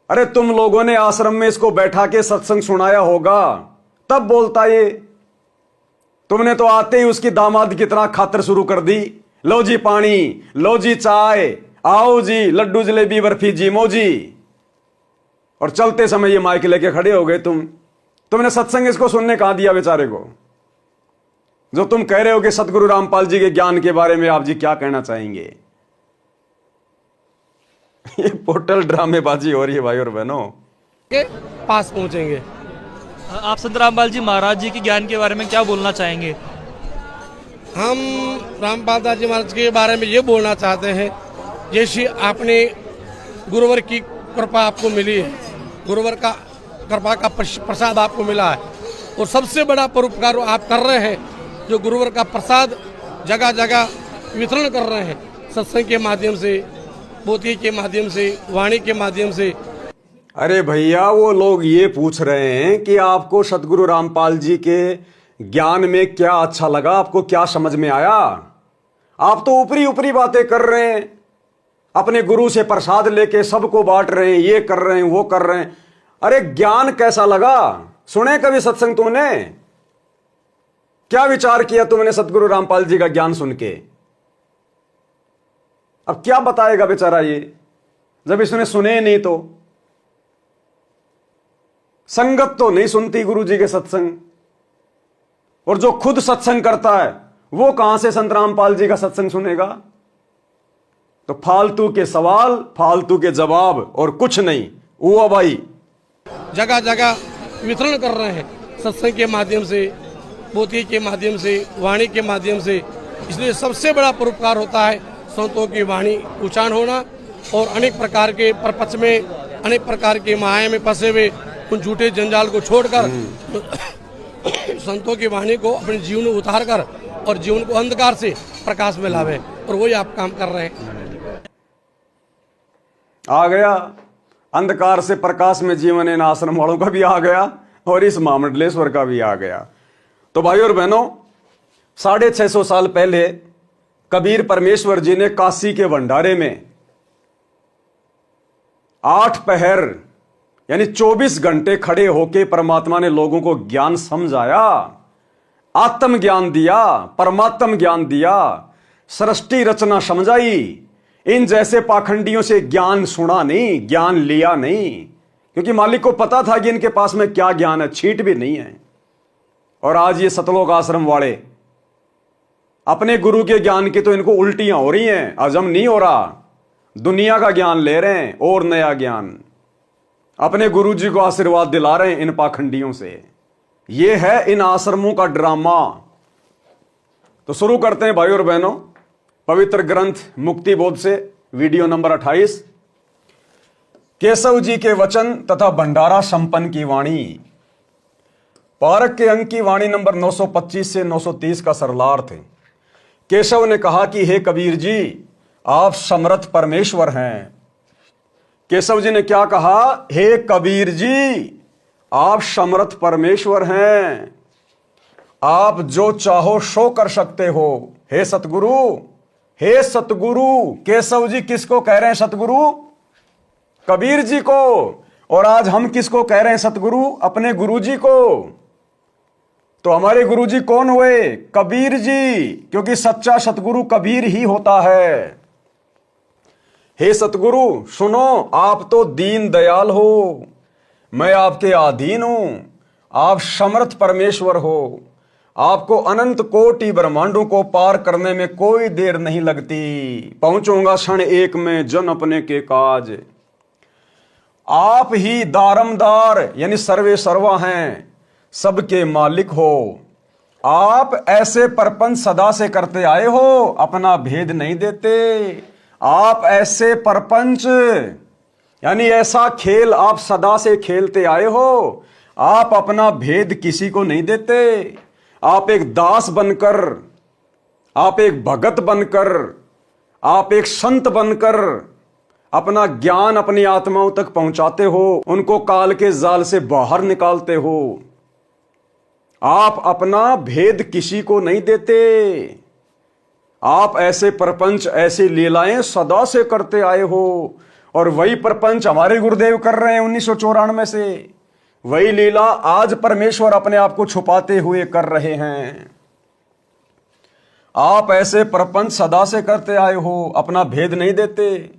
अरे तुम लोगों ने आश्रम में इसको बैठा के सत्संग सुनाया होगा तब बोलता ये। तुमने तो आते ही उसकी दामाद की तरह खातर शुरू कर दी। लो जी पानी, लो जी चाय, आओ जी लड्डू जलेबी बर्फी जी मोजी, और चलते समय ये माइक लेके खड़े हो गए। तुमने सत्संग इसको सुनने कहां दिया बेचारे को? जो तुम कह रहे हो कि सतगुरु रामपाल जी के ज्ञान के बारे में आप जी क्या कहना चाहेंगे? ये पोर्टल ड्रामेबाजी हो रही है भाई और बहनों। के पास पहुंचेंगे। आप संत रामपाल जी महाराज जी के ज्ञान के बारे में क्या बोलना चाहेंगे? हम रामपाल दास जी महाराज के बारे में ये बोलना चाहते हैं, जैसे आपने गुरुवर की कृपा आपको मिली है, गुरुवर का कृपा का प्रसाद आपको मिला है, और सबसे बड़ा परोपकार आप कर रहे हैं, जो गुरुवर का प्रसाद जगह जगह वितरण कर रहे हैं, सत्संग के माध्यम से, पोथी के माध्यम से, वाणी के माध्यम से। अरे भैया, वो लोग ये पूछ रहे हैं कि आपको सतगुरु रामपाल जी के ज्ञान में क्या अच्छा लगा, आपको क्या समझ में आया? आप तो ऊपरी ऊपरी बातें कर रहे हैं, अपने गुरु से प्रसाद लेके सबको बांट रहे हैं, ये कर रहे हैं, वो कर रहे हैं। अरे ज्ञान कैसा लगा? सुने कभी सत्संग तुमने? क्या विचार किया तुमने सतगुरु रामपाल जी का ज्ञान सुन के? अब क्या बताएगा बेचारा ये, जब इसने सुने नहीं तो। संगत तो नहीं सुनती गुरु जी के सत्संग, और जो खुद सत्संग करता है वो कहां से संत रामपाल जी का सत्संग सुनेगा? तो फालतू के सवाल, फालतू के जवाब और कुछ नहीं। वो भाई जगह जगह वितरण कर रहे हैं, सत्संग के माध्यम से, पोथी के माध्यम से, वाणी के माध्यम से। इसलिए सबसे बड़ा परोपकार होता है संतों की वाणी उच्चारण होना, और अनेक प्रकार के प्रपंच में, अनेक प्रकार के माया में फंसे हुए उन झूठे जंजाल को छोड़कर संतों की वाणी को अपने जीवन में उतार कर और जीवन को अंधकार से प्रकाश में लावे, और वही आप काम कर रहे हैं। आ गया अंधकार से प्रकाश में जीवन, इन आश्रम वालों का भी आ गया और इस महामंडलेश्वर का भी आ गया। तो भाई और बहनों, 650 साल पहले कबीर परमेश्वर जी ने काशी के भंडारे में 8 पहर यानी 24 घंटे खड़े होके परमात्मा ने लोगों को ज्ञान समझाया, आत्म ज्ञान दिया, परमात्म ज्ञान दिया, सृष्टि रचना समझाई। इन जैसे पाखंडियों से ज्ञान सुना नहीं, ज्ञान लिया नहीं, क्योंकि मालिक को पता था कि इनके पास में क्या ज्ञान है, छींट भी नहीं है। और आज ये सतलोक आश्रम वाले अपने गुरु के ज्ञान की तो इनको उल्टियां हो रही हैं, हजम नहीं हो रहा, दुनिया का ज्ञान ले रहे हैं और नया ज्ञान अपने गुरु जी को आशीर्वाद दिला रहे हैं इन पाखंडियों से। ये है इन आश्रमों का ड्रामा। तो शुरू करते हैं भाई और बहनों पवित्र ग्रंथ मुक्ति बोध से, वीडियो नंबर 28, केशव जी के वचन तथा भंडारा संपन्न की वाणी। पारक के अंक की वाणी नंबर 925 से 930 का सरलार्थ है। केशव ने कहा कि हे कबीर जी, आप समर्थ परमेश्वर हैं। केशव जी ने क्या कहा? हे कबीर जी, आप समर्थ परमेश्वर हैं, आप जो चाहो सो कर सकते हो। हे सतगुरु, हे सतगुरु। केशव जी किसको कह रहे हैं सतगुरु? कबीर जी को। और आज हम किसको कह रहे हैं सतगुरु? अपने गुरु जी को। तो हमारे गुरु जी कौन हुए? कबीर जी, क्योंकि सच्चा सतगुरु कबीर ही होता है। हे सतगुरु सुनो, आप तो दीन दयाल हो, मैं आपके अधीन हूं, आप समर्थ परमेश्वर हो, आपको अनंत कोटि ब्रह्मांडों को पार करने में कोई देर नहीं लगती, पहुंचूंगा क्षण एक में जन अपने के काज। आप ही दारमदार यानी सर्वे सर्वा हैं, सबके मालिक हो। आप ऐसे परपंच सदा से करते आए हो, अपना भेद नहीं देते। आप ऐसे परपंच यानी ऐसा खेल आप सदा से खेलते आए हो, आप अपना भेद किसी को नहीं देते। आप एक दास बनकर, आप एक भगत बनकर, आप एक संत बनकर अपना ज्ञान अपनी आत्माओं तक पहुंचाते हो, उनको काल के जाल से बाहर निकालते हो। आप अपना भेद किसी को नहीं देते। आप ऐसे प्रपंच, ऐसी लीलाएं सदा से करते आए हो, और वही प्रपंच हमारे गुरुदेव कर रहे हैं 1994 से। वही लीला आज परमेश्वर अपने आप को छुपाते हुए कर रहे हैं। आप ऐसे प्रपंच सदा से करते आए हो, अपना भेद नहीं देते।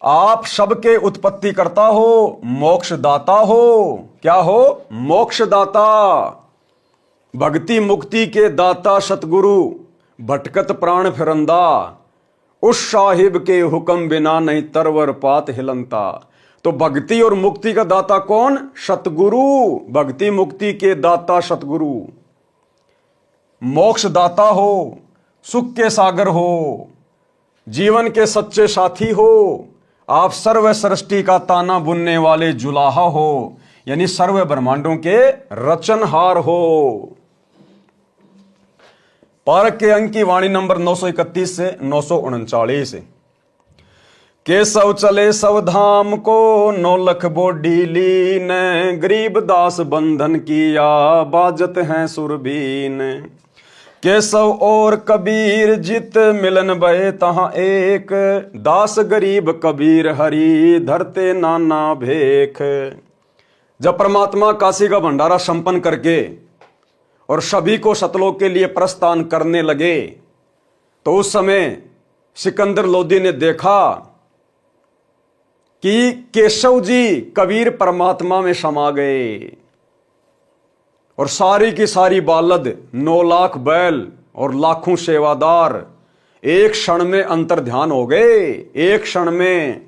आप सबके उत्पत्ति करता हो, मोक्ष दाता हो। क्या हो? मोक्ष दाता, भक्ति मुक्ति के दाता सतगुरु, भटकत प्राण फिरंदा, उस साहिब के हुक्म बिना नहीं तरवर पात हिलंता। तो भक्ति और मुक्ति का दाता कौन? सतगुरु। भक्ति मुक्ति के दाता सतगुरु, मोक्ष दाता हो, सुख के सागर हो, जीवन के सच्चे साथी हो। आप सर्व सृष्टि का ताना बुनने वाले जुलाहा हो, यानी सर्व ब्रह्मांडों के रचनहार हो। पारक के अंक की वाणी नंबर 931 से 939। केशव चले सब धाम को, नौलख बोडी लीन, गरीब दास बंधन किया, बाजत हैं सुरबीन। केशव और कबीर जित मिलन बहे तहां एक, दास गरीब कबीर हरि धरते नाना भेख। जब परमात्मा काशी का भंडारा संपन्न करके और सभी को सतलोक के लिए प्रस्थान करने लगे, तो उस समय सिकंदर लोदी ने देखा कि केशव जी कबीर परमात्मा में समा गए, और सारी की सारी बालद 9 लाख बैल और लाखों सेवादार एक क्षण में अंतर्ध्यान हो गए। एक क्षण में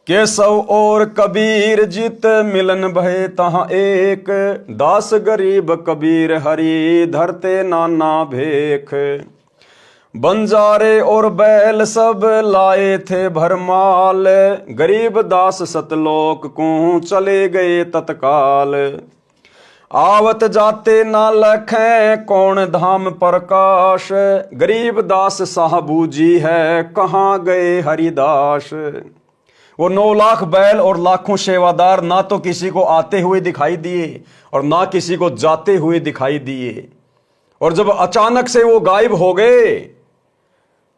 केशव और कबीर जित मिलन भय तहां एक, दास गरीब कबीर हरि धरते नाना भेख। बंजारे और बैल सब लाए थे भरमाल, गरीब दास सतलोक को चले गए तत्काल। आवत जाते ना लखें कौन धाम प्रकाश, गरीब दास साहबू जी है कहाँ गए हरिदास। वो 9 लाख बैल और लाखों सेवादार ना तो किसी को आते हुए दिखाई दिए और ना किसी को जाते हुए दिखाई दिए। और जब अचानक से वो गायब हो गए,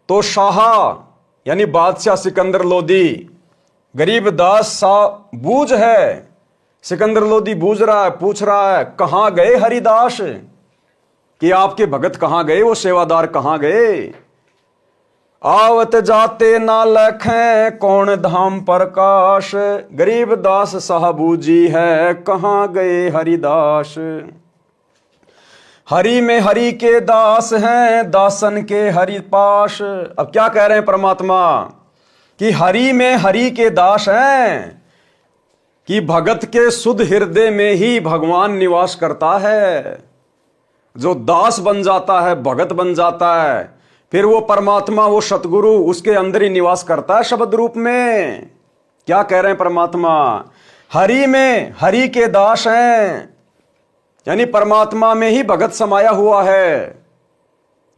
तो शाह यानी बादशाह सिकंदर लोदी, गरीब दास सा बूझ है, सिकंदर लोदी बूझ रहा है, पूछ रहा है कहां गए हरिदास, कि आपके भगत कहां गए, वो सेवादार कहां गए। आवत जाते ना लखें कौन धाम प्रकाश, गरीब दास साहबू जी है कहाँ गए हरिदास। हरि में हरि के दास हैं दासन के हरि पास। अब क्या कह रहे हैं परमात्मा कि हरि में हरि के दास हैं, कि भगत के शुद्ध हृदय में ही भगवान निवास करता है। जो दास बन जाता है, भगत बन जाता है, फिर वो परमात्मा, वो सतगुरु उसके अंदर ही निवास करता है शब्द रूप में। क्या कह रहे हैं परमात्मा, हरि में हरि के दास हैं, यानी परमात्मा में ही भगत समाया हुआ है।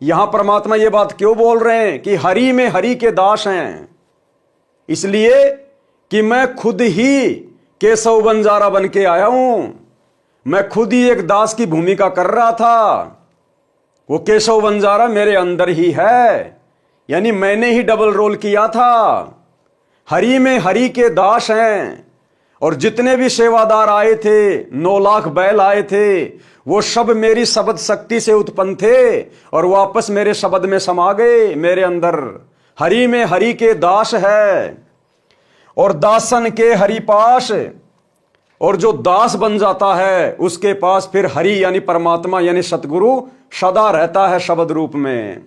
यहां परमात्मा ये बात क्यों बोल रहे हैं कि हरि में हरि के दास हैं? इसलिए कि मैं खुद ही केशव बंजारा बन के आया हूं। मैं खुद ही एक दास की भूमिका कर रहा था। वो केशव बंजारा मेरे अंदर ही है, यानी मैंने ही डबल रोल किया था। हरि में हरि के दास हैं। और जितने भी सेवादार आए थे, 9 लाख बैल आए थे, वो सब मेरी शब्द शक्ति से उत्पन्न थे और वापस मेरे शब्द में समा गए मेरे अंदर। हरि में हरि के दास है और दासन के हरि पास। और जो दास बन जाता है उसके पास फिर हरि यानी परमात्मा यानी सतगुरु सदा रहता है शब्द रूप में।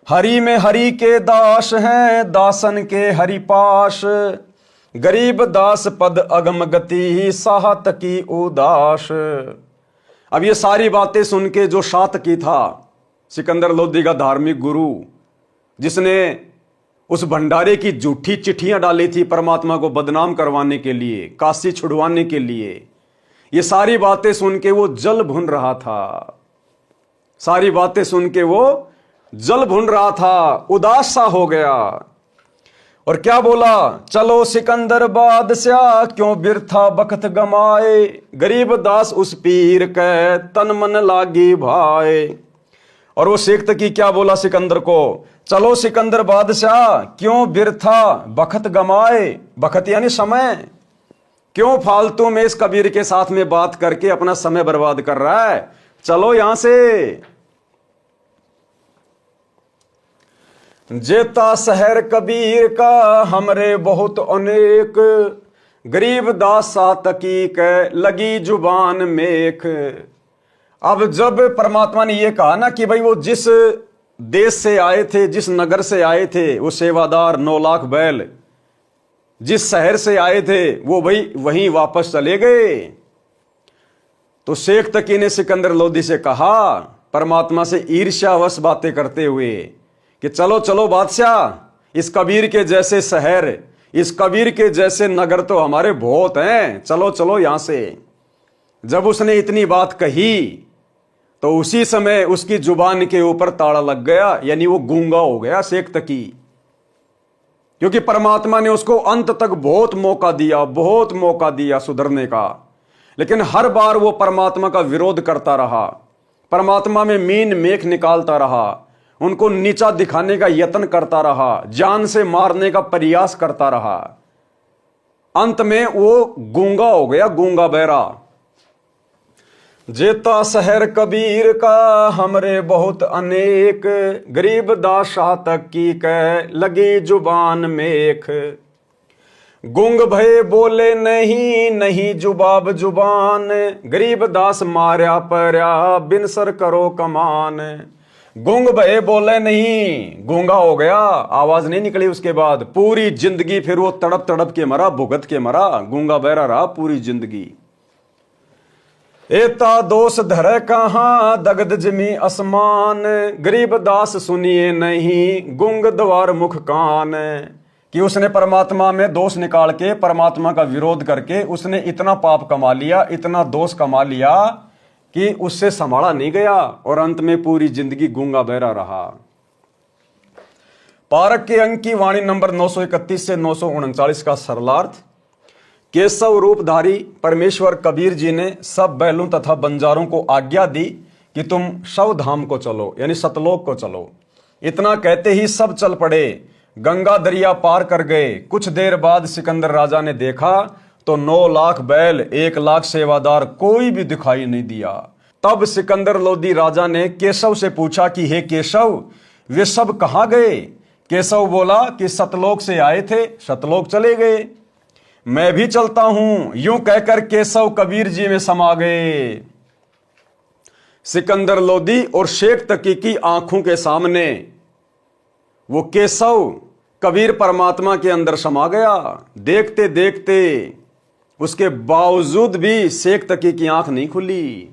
हरि में हरि के दास हैं दासन के हरि पास, गरीब दास पद अगम गति साहत की उदास। अब ये सारी बातें सुन के जो सातकी था, सिकंदर लोदी का धार्मिक गुरु, जिसने उस भंडारे की झूठी चिट्ठियां डाली थी परमात्मा को बदनाम करवाने के लिए, काशी छुड़वाने के लिए, ये सारी बातें सुन के वो जल भुन रहा था। सारी बातें सुन के वो जल भुन रहा था, उदास सा हो गया। और क्या बोला, चलो सिकंदर बादशाह क्यों बिरथा बखत गमाए, गरीब दास उस पीर के तन मन लागी भाए। और वो शेख तकी क्या बोला सिकंदर को, चलो सिकंदर बादशाह क्यों बिरथा बखत गमाए, बखत यानी समय, क्यों फालतू में इस कबीर के साथ में बात करके अपना समय बर्बाद कर रहा है, चलो यहां से। जेता शहर कबीर का हमरे बहुत अनेक, गरीब दास सातकी के लगी जुबान मेख। अब जब परमात्मा ने ये कहा ना कि भाई वो जिस देश से आए थे, जिस नगर से आए थे, वो सेवादार 9 लाख बैल जिस शहर से आए थे वो भाई वहीं वापस चले गए। तो शेख तकी ने सिकंदर लोदी से कहा परमात्मा से ईर्ष्यावश बातें करते हुए कि चलो चलो बादशाह, इस कबीर के जैसे शहर, इस कबीर के जैसे नगर तो हमारे बहुत हैं, चलो चलो यहां से। जब उसने इतनी बात कही तो उसी समय उसकी जुबान के ऊपर ताला लग गया, यानी वो गूंगा हो गया शेख तकी। क्योंकि परमात्मा ने उसको अंत तक बहुत मौका दिया, बहुत मौका दिया सुधरने का, लेकिन हर बार वो परमात्मा का विरोध करता रहा, परमात्मा में मीन मेख निकालता रहा, उनको नीचा दिखाने का यत्न करता रहा, जान से मारने का प्रयास करता रहा। अंत में वो गूंगा हो गया, गूंगा बहरा। जेता शहर कबीर का हमरे बहुत अनेक, गरीब दास तक की कह लगी जुबान मेख। गुंग भय बोले नहीं नहीं जुबाब जुबान, गरीब दास मार्या पर्या बिन सर करो कमान। गुंग भय बोले नहीं, गूंगा हो गया, आवाज नहीं निकली उसके बाद। पूरी जिंदगी फिर वो तड़प तड़प के मरा, भुगत के मरा, गूंगा बहरा रहा पूरी जिंदगी। एता दोष धरे कहां दगद जमी आसमान, गरीब दास सुनिए नहीं गुंग द्वार मुख कान। कि उसने परमात्मा में दोष निकाल के, परमात्मा का विरोध करके उसने इतना पाप कमा लिया, इतना दोष कमा लिया कि उससे संभाला नहीं गया और अंत में पूरी जिंदगी गूंगा बहरा रहा। पारक के अंक की वाणी नंबर 931 से 939 का सरलार्थ। केशव रूपधारी परमेश्वर कबीर जी ने सब बैलों तथा बंजारों को आज्ञा दी कि तुम शव धाम को चलो, यानी सतलोक को चलो। इतना कहते ही सब चल पड़े, गंगा दरिया पार कर गए। कुछ देर बाद सिकंदर राजा ने देखा तो 9 लाख बैल, 1 लाख सेवादार, कोई भी दिखाई नहीं दिया। तब सिकंदर लोदी राजा ने केशव से पूछा कि हे केशव, वे सब कहाँ गए? केशव बोला कि सतलोक से आए थे, सतलोक चले गए। मैं भी चलता हूं, यूं कहकर केशव कबीर जी में समा गए। सिकंदर लोदी और शेख तकी की आंखों के सामने वो केशव कबीर परमात्मा के अंदर समा गया। देखते देखते उसके बावजूद भी शेख तकी की आंख नहीं खुली।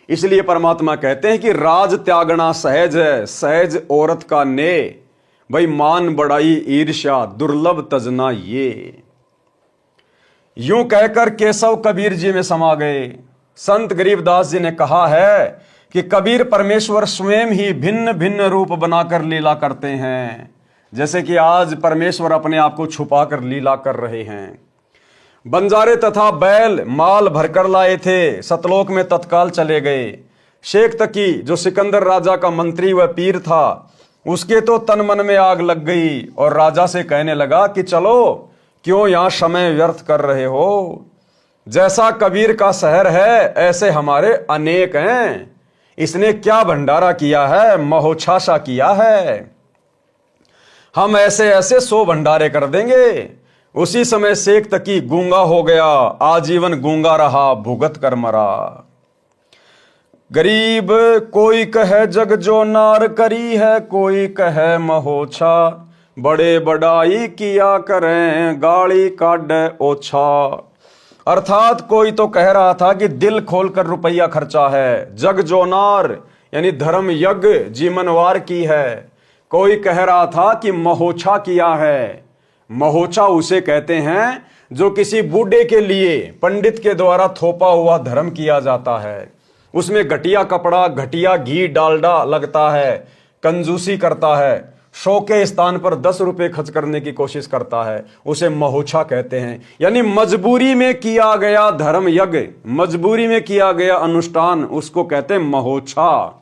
इसलिए परमात्मा कहते हैं कि राज त्यागना सहज है, सहज औरत का ने, भाई मान बड़ाई ईर्ष्या दुर्लभ तजना ये। यूं कहकर केशव कबीर जी में समा गए। संत गरीबदास जी ने कहा है कि कबीर परमेश्वर स्वयं ही भिन्न भिन्न रूप बनाकर लीला करते हैं। जैसे कि आज परमेश्वर अपने आप को छुपा कर लीला कर रहे हैं। बंजारे तथा बैल माल भरकर लाए थे, सतलोक में तत्काल चले गए। शेख तकी जो सिकंदर राजा का मंत्री व पीर था, उसके तो तन मन में आग लग गई और राजा से कहने लगा कि चलो, क्यों यहां समय व्यर्थ कर रहे हो? जैसा कबीर का शहर है ऐसे हमारे अनेक हैं। इसने क्या भंडारा किया है, महोच्छासा किया है। हम ऐसे ऐसे 100 भंडारे कर देंगे। उसी समय शेख तकी गूंगा हो गया, आजीवन गूंगा रहा, भुगत कर मरा। गरीब कोई कहे जग जो नार करी है, कोई कहे महोछा, बड़े बड़ाई किया करें गाली काढ़ ओछा। अर्थात कोई तो कह रहा था कि दिल खोलकर रुपया खर्चा है, जग जोनार यानी धर्म यज्ञ जीवनवार की है। कोई कह रहा था कि महोछा किया है। महोछा उसे कहते हैं जो किसी बूढ़े के लिए पंडित के द्वारा थोपा हुआ धर्म किया जाता है। उसमें घटिया कपड़ा, घटिया घी डालडा लगता है, कंजूसी करता है, 100 के स्थान पर 10 रुपए खर्च करने की कोशिश करता है, उसे महोछा कहते हैं। यानी मजबूरी में किया गया धर्म यज्ञ, मजबूरी में किया गया अनुष्ठान, उसको कहते हैं महोछा।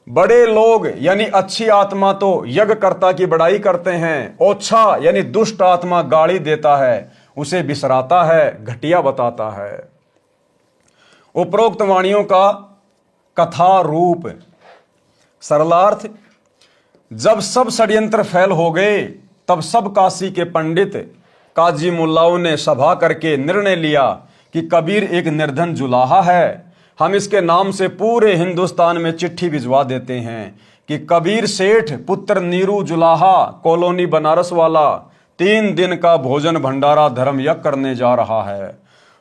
बड़े लोग यानी अच्छी आत्मा तो यज्ञकर्ता की बड़ाई करते हैं। ओछा यानी दुष्ट आत्मा गाली देता है, उसे बिसराता है, घटिया बताता है। उपरोक्त वाणियों का कथा रूप सरलार्थ, जब सब षड्यंत्र फैल हो गए तब सब काशी के पंडित काजी मुल्लाओं ने सभा करके निर्णय लिया कि कबीर एक निर्धन जुलाहा है। हम इसके नाम से पूरे हिंदुस्तान में चिट्ठी भिजवा देते हैं कि कबीर सेठ पुत्र नीरू जुलाहा कॉलोनी बनारस वाला 3 दिन का भोजन भंडारा धर्म यज्ञ करने जा रहा है।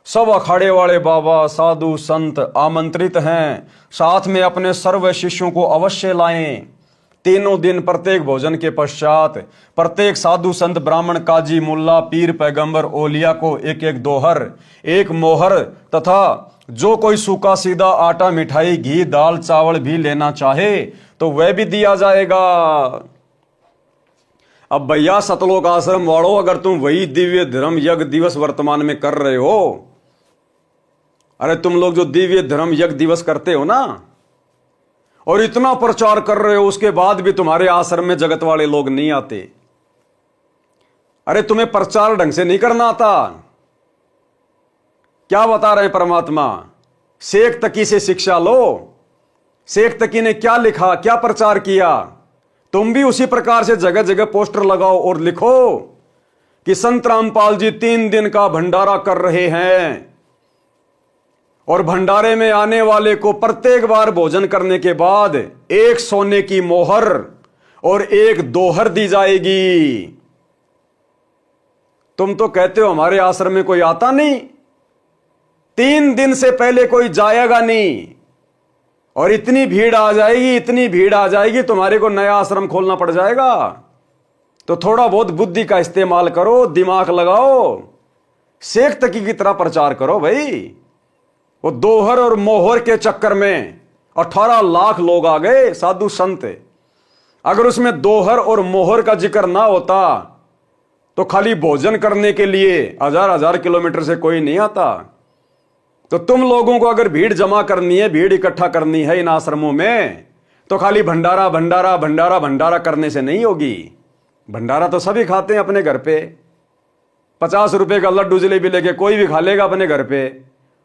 सब अखाड़े वाले बाबा साधु संत आमंत्रित हैं, साथ में अपने सर्व शिष्यों को अवश्य लाएं। 3 दिन प्रत्येक भोजन के पश्चात प्रत्येक साधु संत ब्राह्मण काजी मुल्ला पीर पैगंबर ओलिया को एक एक दोहर, एक मोहर तथा जो कोई सूखा सीधा आटा मिठाई घी दाल चावल भी लेना चाहे तो वह भी दिया जाएगा। अब भैया सतलोक आश्रम वालों, अगर तुम वही दिव्य धर्म यज्ञ दिवस वर्तमान में कर रहे हो, अरे तुम लोग जो दिव्य धर्म यज्ञ दिवस करते हो ना, और इतना प्रचार कर रहे हो, उसके बाद भी तुम्हारे आश्रम में जगत वाले लोग नहीं आते। अरे तुम्हें प्रचार ढंग से नहीं करना आता। क्या बता रहे परमात्मा? शेख तकी से शिक्षा लो। शेख तकी ने क्या लिखा, क्या प्रचार किया? तुम भी उसी प्रकार से जगह जगह पोस्टर लगाओ और लिखो कि संत रामपाल जी 3 दिन का भंडारा कर रहे हैं और भंडारे में आने वाले को प्रत्येक बार भोजन करने के बाद 1 सोने की मोहर और 1 दोहर दी जाएगी। तुम तो कहते हो हमारे आश्रम में कोई आता नहीं, 3 दिन से पहले कोई जाएगा नहीं, और इतनी भीड़ आ जाएगी, इतनी भीड़ आ जाएगी, तुम्हारे को नया आश्रम खोलना पड़ जाएगा। तो थोड़ा बहुत बुद्धि का इस्तेमाल करो, दिमाग लगाओ, शेख तकी की तरह प्रचार करो भाई। वो दोहर और मोहर के चक्कर में 18 लाख लोग आ गए साधु संत। अगर उसमें दोहर और मोहर का जिक्र ना होता तो खाली भोजन करने के लिए 1000 किलोमीटर से कोई नहीं आता। तो तुम लोगों को अगर भीड़ जमा करनी है, भीड़ इकट्ठा करनी है इन आश्रमों में, तो खाली भंडारा भंडारा भंडारा भंडारा करने से नहीं होगी। भंडारा तो सभी खाते हैं अपने घर पे। 50 रुपए का लड्डू जलेबी लेके कोई भी खा लेगा अपने घर पे।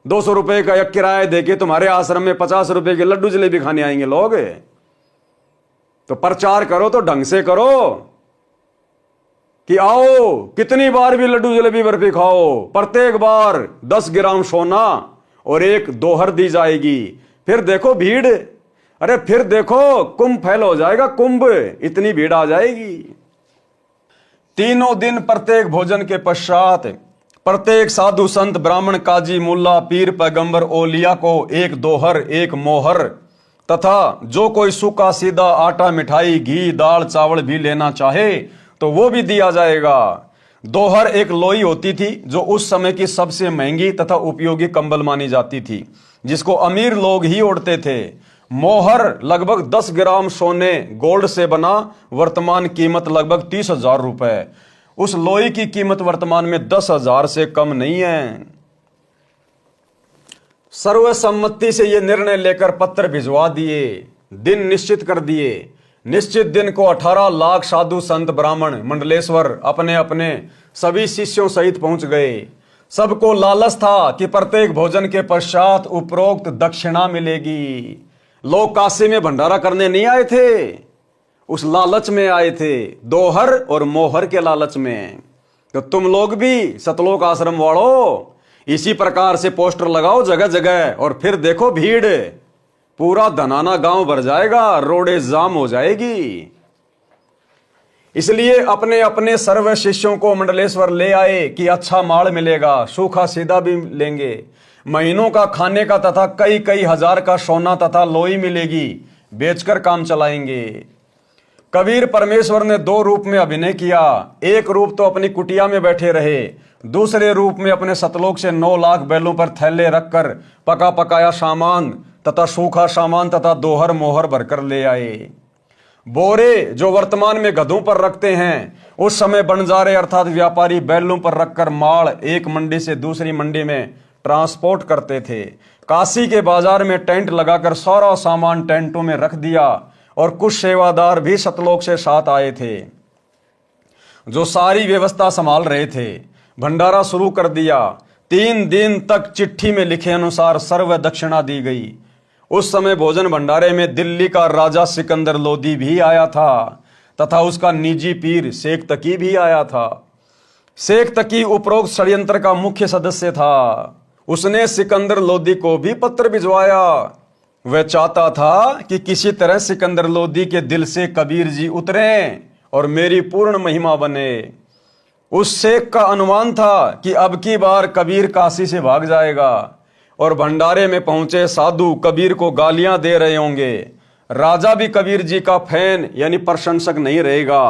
200 रुपए का एक किराया देके तुम्हारे आश्रम में 50 रुपए के लड्डू जलेबी खाने आएंगे लोग। तो प्रचार करो तो ढंग से करो कि आओ कितनी बार भी लड्डू जलेबी बर्फी खाओ, प्रत्येक बार 10 ग्राम सोना और 1 दोहर दी जाएगी। फिर देखो भीड़, अरे फिर देखो कुंभ फैल हो जाएगा, कुंभ, इतनी भीड़ आ जाएगी। 3 दिन प्रत्येक भोजन के पश्चात प्रत्येक साधु संत ब्राह्मण काजी मुल्ला पीर पैगंबर ओलिया को 1 दोहर 1 मोहर तथा जो कोई सूखा सीधा आटा मिठाई घी दाल चावल भी लेना चाहे तो वो भी दिया जाएगा। दोहर एक लोई होती थी जो उस समय की सबसे महंगी तथा उपयोगी कंबल मानी जाती थी, जिसको अमीर लोग ही ओढ़ते थे। मोहर लगभग 10 ग्राम सोने गोल्ड से बना, वर्तमान कीमत लगभग 30,000 रुपए। उस लोई की कीमत वर्तमान में 10,000 से कम नहीं है। सर्वसम्मति से यह निर्णय लेकर पत्र भिजवा दिए, दिन निश्चित कर दिए। निश्चित दिन को 18 लाख साधु संत ब्राह्मण मंडलेश्वर अपने अपने सभी शिष्यों सहित पहुंच गए। सबको लालच था कि प्रत्येक भोजन के पश्चात उपरोक्त दक्षिणा मिलेगी। लोग काशी में भंडारा करने नहीं आए थे, उस लालच में आए थे, दोहर और मोहर के लालच में। तो तुम लोग भी सतलोक आश्रम वालों इसी प्रकार से पोस्टर लगाओ जगह जगह, और फिर देखो भीड़, पूरा धनाना गांव भर जाएगा, रोडे जाम हो जाएगी। इसलिए अपने अपने सर्व शिष्यों को मंडलेश्वर ले आए कि अच्छा माल मिलेगा, सूखा सीधा भी लेंगे, महीनों का खाने का तथा कई कई हजार का सोना तथा लोई मिलेगी, बेचकर काम चलाएंगे। कबीर परमेश्वर ने 2 रूप में अभिनय किया। एक रूप तो अपनी कुटिया में बैठे रहे, दूसरे रूप में अपने सतलोक से 9 लाख बैलों पर थैले रखकर पका पकाया सामान तथा सूखा सामान तथा दोहर मोहर भरकर ले आए। बोरे जो वर्तमान में गधों पर रखते हैं, उस समय बंजारे अर्थात व्यापारी बैलों पर रखकर माल एक मंडी से दूसरी मंडी में ट्रांसपोर्ट करते थे। काशी के बाजार में टेंट लगाकर सारा सामान टेंटों में रख दिया, और कुछ सेवादार भी सतलोक से साथ आए थे जो सारी व्यवस्था संभाल रहे थे। भंडारा शुरू कर दिया। 3 दिन तक चिट्ठी में लिखे अनुसार सर्व दक्षिणा दी गई। उस समय भोजन भंडारे में दिल्ली का राजा सिकंदर लोदी भी आया था तथा उसका निजी पीर शेख तकी भी आया था। शेख तकी उपरोक्त षड्यंत्र का मुख्य सदस्य था। उसने सिकंदर लोदी को भी पत्र भिजवाया। वह चाहता था कि किसी तरह सिकंदर लोदी के दिल से कबीर जी उतरें और मेरी पूर्ण महिमा बने। उस शेख का अनुमान था कि अब की बार कबीर काशी से भाग जाएगा, और भंडारे में पहुंचे साधु कबीर को गालियां दे रहे होंगे। राजा भी कबीर जी का फैन यानी प्रशंसक नहीं रहेगा।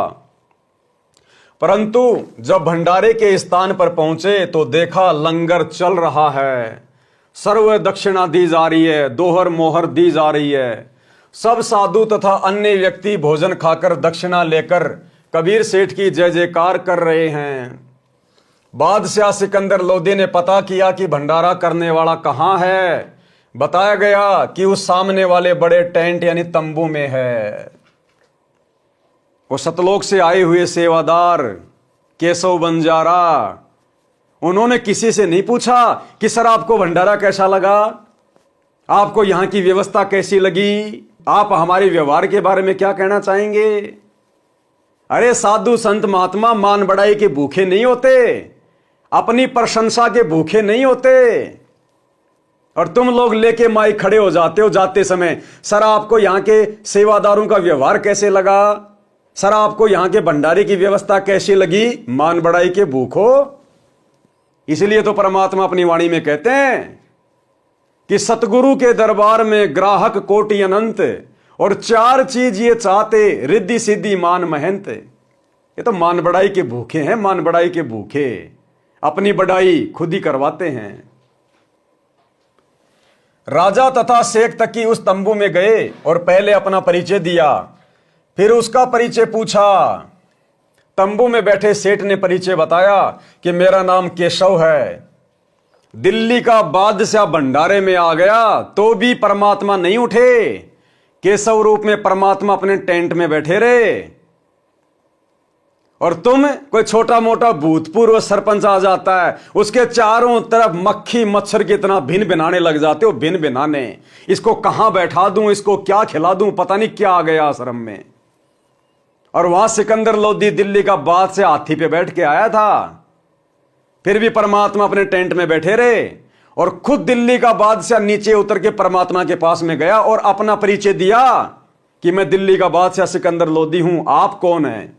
परंतु जब भंडारे के स्थान पर पहुंचे तो देखा लंगर चल रहा है, सर्व दक्षिणा दी जा रही है, दोहर मोहर दी जा रही है। सब साधु तथा अन्य व्यक्ति भोजन खाकर दक्षिणा लेकर कबीर सेठ की जय जयकार कर रहे हैं। बादशाह सिकंदर लोदी ने पता किया कि भंडारा करने वाला कहाँ है। बताया गया कि उस सामने वाले बड़े टेंट यानी तंबू में है। वो सतलोक से आए हुए सेवादार केशव बंजारा, उन्होंने किसी से नहीं पूछा कि सर आपको भंडारा कैसा लगा, आपको यहां की व्यवस्था कैसी लगी, आप हमारे व्यवहार के बारे में क्या कहना चाहेंगे। अरे साधु संत महात्मा मान बढ़ाई के भूखे नहीं होते, अपनी प्रशंसा के भूखे नहीं होते। और तुम लोग लेके माइक खड़े हो जाते हो जाते समय, सर आपको यहां के सेवादारों का व्यवहार कैसे लगा, सर आपको यहां के भंडारे की व्यवस्था कैसी लगी, मान बढ़ाई के भूखो। इसलिए तो परमात्मा अपनी वाणी में कहते हैं कि सतगुरु के दरबार में ग्राहक कोटि अनंत, और 4 चीज ये चाहते, रिद्धि सिद्धि मान महंत। ये तो मान बढ़ाई के भूखे हैं, मान बढ़ाई के भूखे, अपनी बढ़ाई खुद ही करवाते हैं। राजा तथा शेख तकी उस तंबू में गए और पहले अपना परिचय दिया, फिर उसका परिचय पूछा। तंबू में बैठे सेठ ने परिचय बताया कि मेरा नाम केशव है, दिल्ली का बादशाह भंडारे में आ गया तो भी परमात्मा नहीं उठे। केशव रूप में परमात्मा अपने टेंट में बैठे रहे, और तुम कोई छोटा मोटा भूतपूर्व सरपंच आ जाता है, उसके चारों तरफ मक्खी मच्छर की तरह भिन भिनाने लग जाते हो। भिन भिनाने, इसको कहां बैठा दूं, इसको क्या खिला दूं, पता नहीं क्या आ गया आश्रम में। और वहां सिकंदर लोदी दिल्ली का बादशाह हाथी पे बैठ के आया था, फिर भी परमात्मा अपने टेंट में बैठे रहे और खुद दिल्ली का बादशाह नीचे उतर के परमात्मा के पास में गया और अपना परिचय दिया कि मैं दिल्ली का बादशाह सिकंदर लोदी हूं, आप कौन हैं?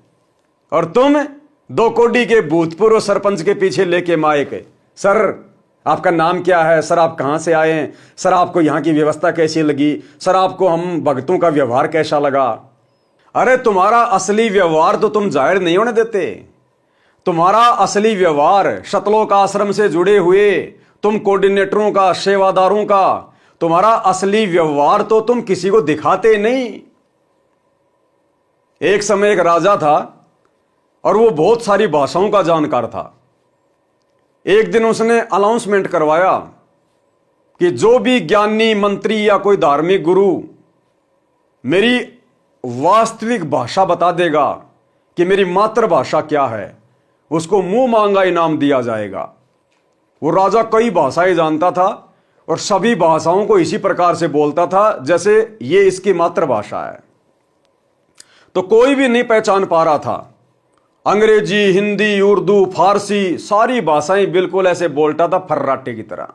और तुम 2 कोडी के भूतपूर्व सरपंच के पीछे लेके माइक, सर आपका नाम क्या है, सर आप कहां से आए हैं, सर आपको यहां की व्यवस्था कैसी लगी, सर आपको हम भक्तों का व्यवहार कैसा लगा। अरे तुम्हारा असली व्यवहार तो तुम जाहिर नहीं होने देते। तुम्हारा असली व्यवहार शतलोक आश्रम से जुड़े हुए तुम कोऑर्डिनेटरों का, सेवादारों का, तुम्हारा असली व्यवहार तो तुम किसी को दिखाते नहीं। एक समय एक राजा था और वो बहुत सारी भाषाओं का जानकार था। एक दिन उसने अनाउंसमेंट करवाया कि जो भी ज्ञानी, मंत्री या कोई धार्मिक गुरु मेरी वास्तविक भाषा बता देगा कि मेरी मातृभाषा क्या है, उसको मुंह मांगा इनाम दिया जाएगा। वो राजा कई भाषाएं जानता था और सभी भाषाओं को इसी प्रकार से बोलता था जैसे ये इसकी मातृभाषा है। तो कोई भी नहीं पहचान पा रहा था। अंग्रेजी, हिंदी, उर्दू, फारसी, सारी भाषाएं बिल्कुल ऐसे बोलता था फर्राटे की तरह।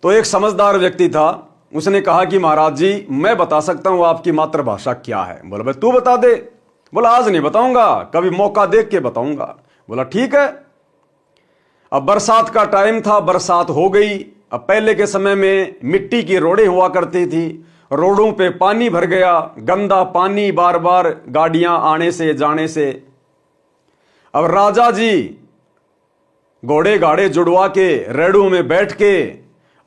तो एक समझदार व्यक्ति था, उसने कहा कि महाराज जी मैं बता सकता हूं आपकी मातृभाषा क्या है। बोला भाई तू बता दे। बोला आज नहीं बताऊंगा, कभी मौका देख के बताऊंगा। बोला ठीक है। अब बरसात का टाइम था, बरसात हो गई। अब पहले के समय में मिट्टी की रोडें हुआ करती थी, रोडों पे पानी भर गया, गंदा पानी बार बार गाड़ियां आने से जाने से। अब राजा जी घोड़े गाड़े जुड़वा के रेड़ों में बैठ के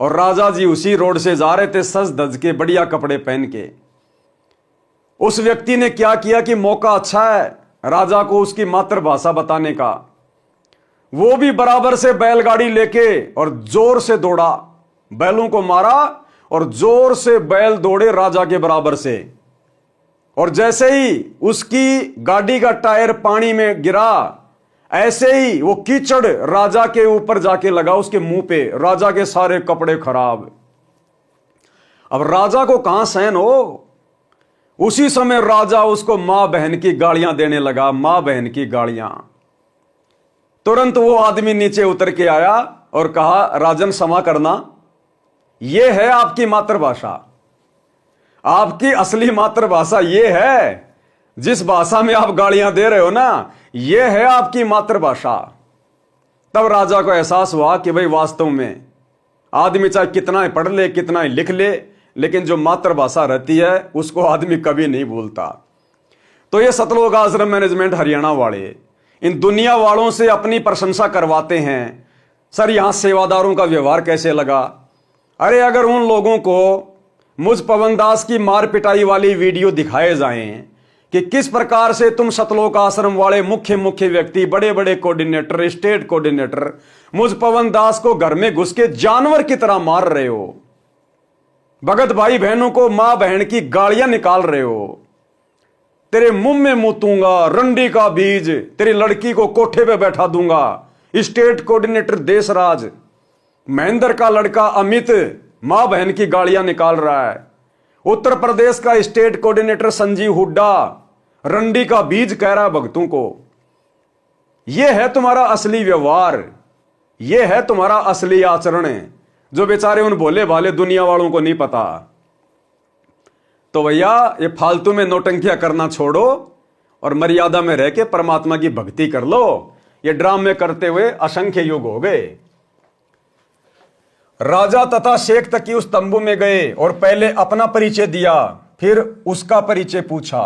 और राजा जी उसी रोड से जा रहे थे सज धज के, बढ़िया कपड़े पहन के। उस व्यक्ति ने क्या किया कि मौका अच्छा है राजा को उसकी मातृभाषा बताने का। वो भी बराबर से बैलगाड़ी लेके और जोर से दौड़ा, बैलों को मारा और जोर से बैल दौड़े राजा के बराबर से। और जैसे ही उसकी गाड़ी का टायर पानी में गिरा, ऐसे ही वो कीचड़ राजा के ऊपर जाके लगा, उसके मुंह पे। राजा के सारे कपड़े खराब। अब राजा को कहां सहन हो। उसी समय राजा उसको मां बहन की गालियां देने लगा, मां बहन की गालियां। तुरंत वो आदमी नीचे उतर के आया और कहा राजन क्षमा करना, यह है आपकी मातृभाषा। आपकी असली मातृभाषा यह है, जिस भाषा में आप गालियां दे रहे हो ना, यह है आपकी मातृभाषा। तब राजा को एहसास हुआ कि भाई वास्तव में आदमी चाहे कितना ही पढ़ ले, कितना ही लिख ले, लेकिन जो मातृभाषा रहती है उसको आदमी कभी नहीं भूलता। तो ये सतलोक आश्रम मैनेजमेंट हरियाणा वाले इन दुनिया वालों से अपनी प्रशंसा करवाते हैं, सर यहां सेवादारों का व्यवहार कैसे लगा। अरे अगर उन लोगों को मुझ पवन दास की मार पिटाई वाली वीडियो दिखाए जाएं कि किस प्रकार से तुम सतलोक आश्रम वाले मुख्य व्यक्ति, बड़े बड़े कोऑर्डिनेटर, स्टेट कोऑर्डिनेटर मुझ पवन दास को घर में घुस के जानवर की तरह मार रहे हो, भगत भाई बहनों को मां बहन की गालियां निकाल रहे हो, तेरे मुंह में मुतूंगा रंडी का बीज, तेरी लड़की को कोठे पे बैठा दूंगा। स्टेट कोऑर्डिनेटर देशराज, महेंद्र का लड़का अमित मां बहन की गालियां निकाल रहा है। उत्तर प्रदेश का स्टेट कोऑर्डिनेटर संजीव हुड्डा रंडी का बीज कह रहा है भक्तों को। यह है तुम्हारा असली व्यवहार, यह है तुम्हारा असली आचरण, जो बेचारे उन भोले भाले दुनिया वालों को नहीं पता। तो भैया ये फालतू में नौटंकियां करना छोड़ो और मर्यादा में रह के परमात्मा की भक्ति कर लो। ये ड्रामे करते हुए असंख्य युग हो गए। राजा तथा शेख तकी उस तंबू में गए और पहले अपना परिचय दिया, फिर उसका परिचय पूछा।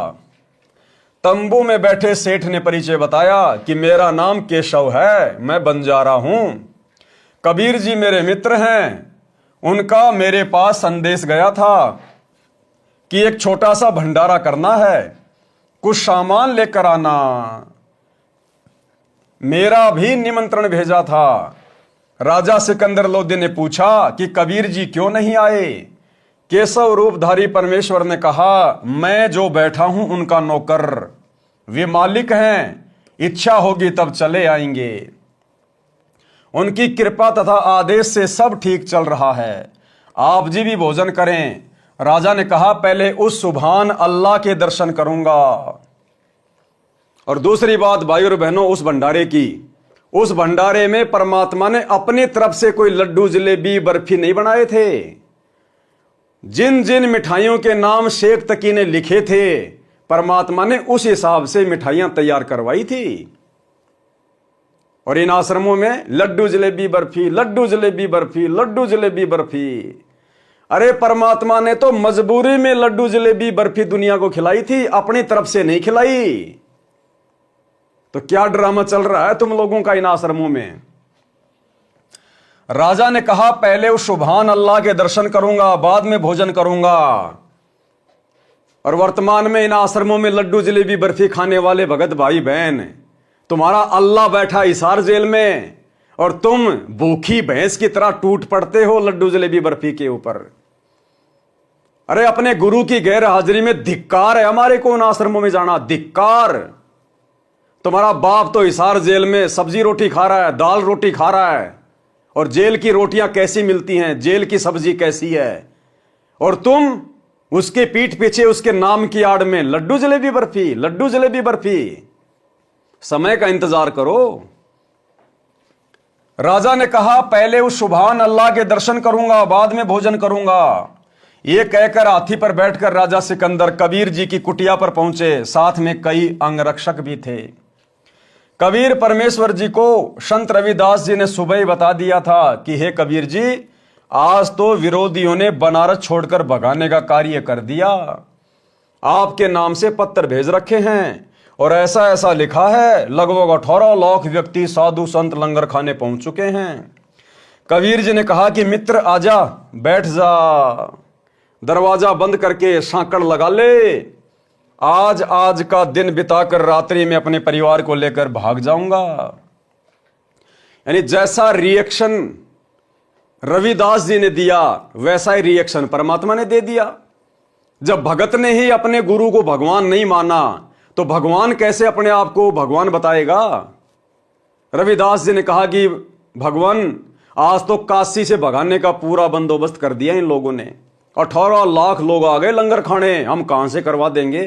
तंबू में बैठे सेठ ने परिचय बताया कि मेरा नाम केशव है, मैं बंजारा हूं। कबीर जी मेरे मित्र हैं, उनका मेरे पास संदेश गया था कि एक छोटा सा भंडारा करना है, कुछ सामान लेकर आना। मेरा भी निमंत्रण भेजा था। राजा सिकंदर लोदी ने पूछा कि कबीर जी क्यों नहीं आए। केशव रूपधारी परमेश्वर ने कहा, मैं जो बैठा हूं उनका नौकर, वे मालिक हैं, इच्छा होगी तब चले आएंगे। उनकी कृपा तथा आदेश से सब ठीक चल रहा है, आप जी भी भोजन करें। राजा ने कहा, पहले उस सुभान अल्लाह के दर्शन करूंगा। और दूसरी बात भाई और बहनों, उस भंडारे की, उस भंडारे में परमात्मा ने अपनी तरफ से कोई लड्डू जलेबी बर्फी नहीं बनाए थे। जिन जिन मिठाइयों के नाम शेख तकी ने लिखे थे, परमात्मा ने उस हिसाब से मिठाइयां तैयार करवाई थी। और इन आश्रमों में लड्डू जलेबी बर्फी, लड्डू जलेबी बर्फी, लड्डू जलेबी बर्फी। अरे परमात्मा ने तो मजबूरी में लड्डू जलेबी बर्फी दुनिया को खिलाई थी, अपनी तरफ से नहीं खिलाई। तो क्या ड्रामा चल रहा है तुम लोगों का इन आश्रमों में। राजा ने कहा पहले उस सुभान अल्लाह के दर्शन करूंगा, बाद में भोजन करूंगा। और वर्तमान में इन आश्रमों में लड्डू जलेबी बर्फी खाने वाले भगत भाई बहन, तुम्हारा अल्लाह बैठा हिसार जेल में और तुम भूखी भैंस की तरह टूट पड़ते हो लड्डू जलेबी बर्फी के ऊपर। अरे अपने गुरु की गैर हाजिरी में धिक्कार है हमारे को उन आश्रमों में जाना, धिक्कार। तुम्हारा बाप तो हिसार जेल में सब्जी रोटी खा रहा है, दाल रोटी खा रहा है, और जेल की रोटियां कैसी मिलती हैं, जेल की सब्जी कैसी है, और तुम उसके पीठ पीछे उसके नाम की आड़ में लड्डू जलेबी बर्फी, लड्डू जलेबी बर्फी। समय का इंतजार करो। राजा ने कहा पहले उस सुभान अल्लाह के दर्शन करूंगा, बाद में भोजन करूंगा। यह कहकर हाथी पर बैठकर राजा सिकंदर कबीर जी की कुटिया पर पहुंचे। साथ में कई अंगरक्षक भी थे। कबीर परमेश्वर जी को संत रविदास जी ने सुबह ही बता दिया था कि हे कबीर जी, आज तो विरोधियों ने बनारस छोड़कर भगाने का कार्य कर दिया। आपके नाम से पत्र भेज रखे हैं और ऐसा ऐसा लिखा है, लगभग 18 लाख व्यक्ति साधु संत लंगर खाने पहुंच चुके हैं। कबीर जी ने कहा कि मित्र आजा, बैठ जा, दरवाजा बंद करके सांकड़ लगा ले। आज का दिन बिताकर रात्रि में अपने परिवार को लेकर भाग जाऊंगा। यानी जैसा रिएक्शन रविदास जी ने दिया वैसा ही रिएक्शन परमात्मा ने दे दिया। जब भगत ने ही अपने गुरु को भगवान नहीं माना तो भगवान कैसे अपने आप को भगवान बताएगा। रविदास जी ने कहा कि भगवान आज तो काशी से भगाने का पूरा बंदोबस्त कर दिया इन लोगों ने, 18 लाख लोग आ गए लंगर खाने, हम कहां से करवा देंगे।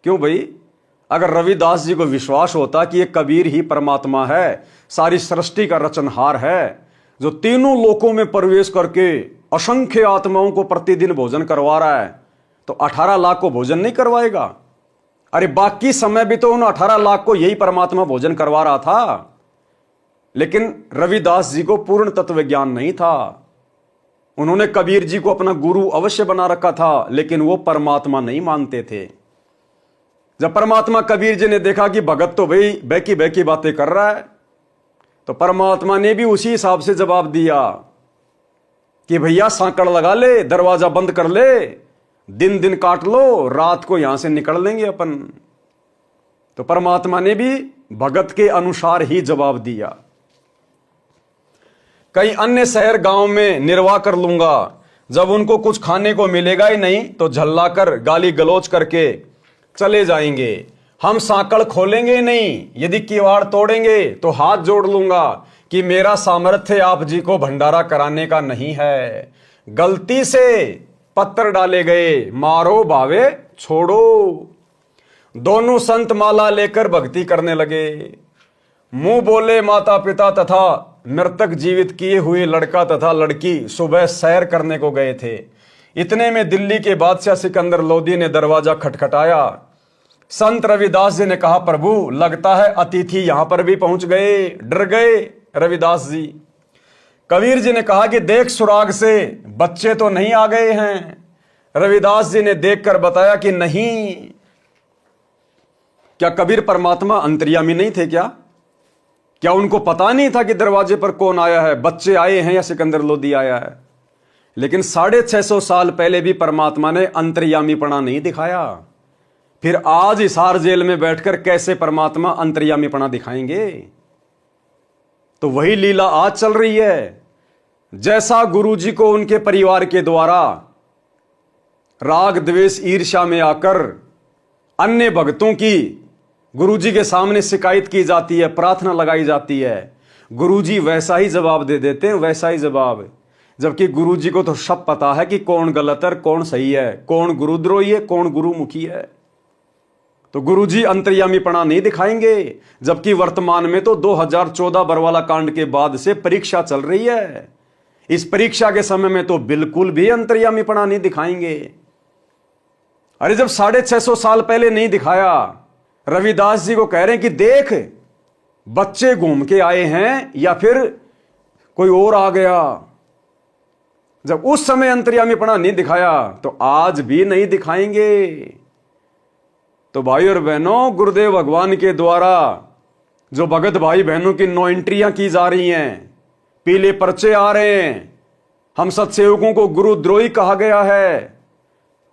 क्यों भाई, अगर रविदास जी को विश्वास होता कि ये कबीर ही परमात्मा है, सारी सृष्टि का रचनहार है, जो तीनों लोकों में प्रवेश करके असंख्य आत्माओं को प्रतिदिन भोजन करवा रहा है, तो 18 लाख को भोजन नहीं करवाएगा। अरे बाकी समय भी तो उन 18 लाख को यही परमात्मा भोजन करवा रहा था। लेकिन रविदास जी को पूर्ण तत्व ज्ञान नहीं था। उन्होंने कबीर जी को अपना गुरु अवश्य बना रखा था, लेकिन वो परमात्मा नहीं मानते थे। जब परमात्मा कबीर जी ने देखा कि भगत तो भाई बैकी बैकी बातें कर रहा है, तो परमात्मा ने भी उसी हिसाब से जवाब दिया कि भैया सांकड़ लगा ले, दरवाजा बंद कर ले, दिन दिन काट लो, रात को यहां से निकल लेंगे अपन। तो परमात्मा ने भी भगत के अनुसार ही जवाब दिया। कई अन्य शहर गांव में निर्वाह कर लूंगा, जब उनको कुछ खाने को मिलेगा ही नहीं तो झल्लाकर गाली गलौज करके चले जाएंगे। हम सांकड़ खोलेंगे ही नहीं, यदि किवाड़ तोड़ेंगे तो हाथ जोड़ लूंगा कि मेरा सामर्थ्य आप जी को भंडारा कराने का नहीं है। गलती से पत्थर डाले गए, मारो भावे छोड़ो। दोनों संत माला लेकर भक्ति करने लगे। मुंह बोले माता पिता तथा मृतक जीवित किए हुए लड़का तथा लड़की सुबह सैर करने को गए थे। इतने में दिल्ली के बादशाह सिकंदर लोदी ने दरवाजा खटखटाया। संत रविदास जी ने कहा, प्रभु लगता है अतिथि यहां पर भी पहुंच गए। डर गए रविदास जी। कबीर जी ने कहा कि देख सुराग से बच्चे तो नहीं आ गए हैं। रविदास जी ने देखकर बताया कि नहीं। क्या कबीर परमात्मा अंतर्यामी नहीं थे क्या उनको पता नहीं था कि दरवाजे पर कौन आया है, बच्चे आए हैं या सिकंदर लोदी आया है। लेकिन 650 साल पहले भी परमात्मा ने अंतर्यामीपना नहीं दिखाया, फिर आज हिसार जेल में बैठकर कैसे परमात्मा अंतर्यामीपना दिखाएंगे। तो वही लीला आज चल रही है। जैसा गुरुजी को उनके परिवार के द्वारा राग द्वेष ईर्ष्या में आकर अन्य भक्तों की गुरुजी के सामने शिकायत की जाती है, प्रार्थना लगाई जाती है, गुरुजी वैसा ही जवाब दे देते हैं, वैसा ही जवाब। जबकि गुरुजी को तो सब पता है कि कौन गलत है, कौन सही है, कौन गुरुद्रोही है, कौन गुरुमुखी है। तो गुरुजी अंतर्यामीपना नहीं दिखाएंगे, जबकि वर्तमान में तो 2014 बरवाला कांड के बाद से परीक्षा चल रही है। इस परीक्षा के समय में तो बिल्कुल भी अंतर्यामीपना नहीं दिखाएंगे। अरे जब 650 साल पहले नहीं दिखाया, रविदास जी को कह रहे हैं कि देख बच्चे घूम के आए हैं या फिर कोई और आ गया। जब उस समय अंतर्यामीपना नहीं दिखाया तो आज भी नहीं दिखाएंगे। तो भाई और बहनों, गुरुदेव भगवान के द्वारा जो भगत भाई बहनों की 9 एंट्रियां की जा रही हैं, पीले पर्चे आ रहे हैं, हम सत्सेवकों को गुरुद्रोही कहा गया है।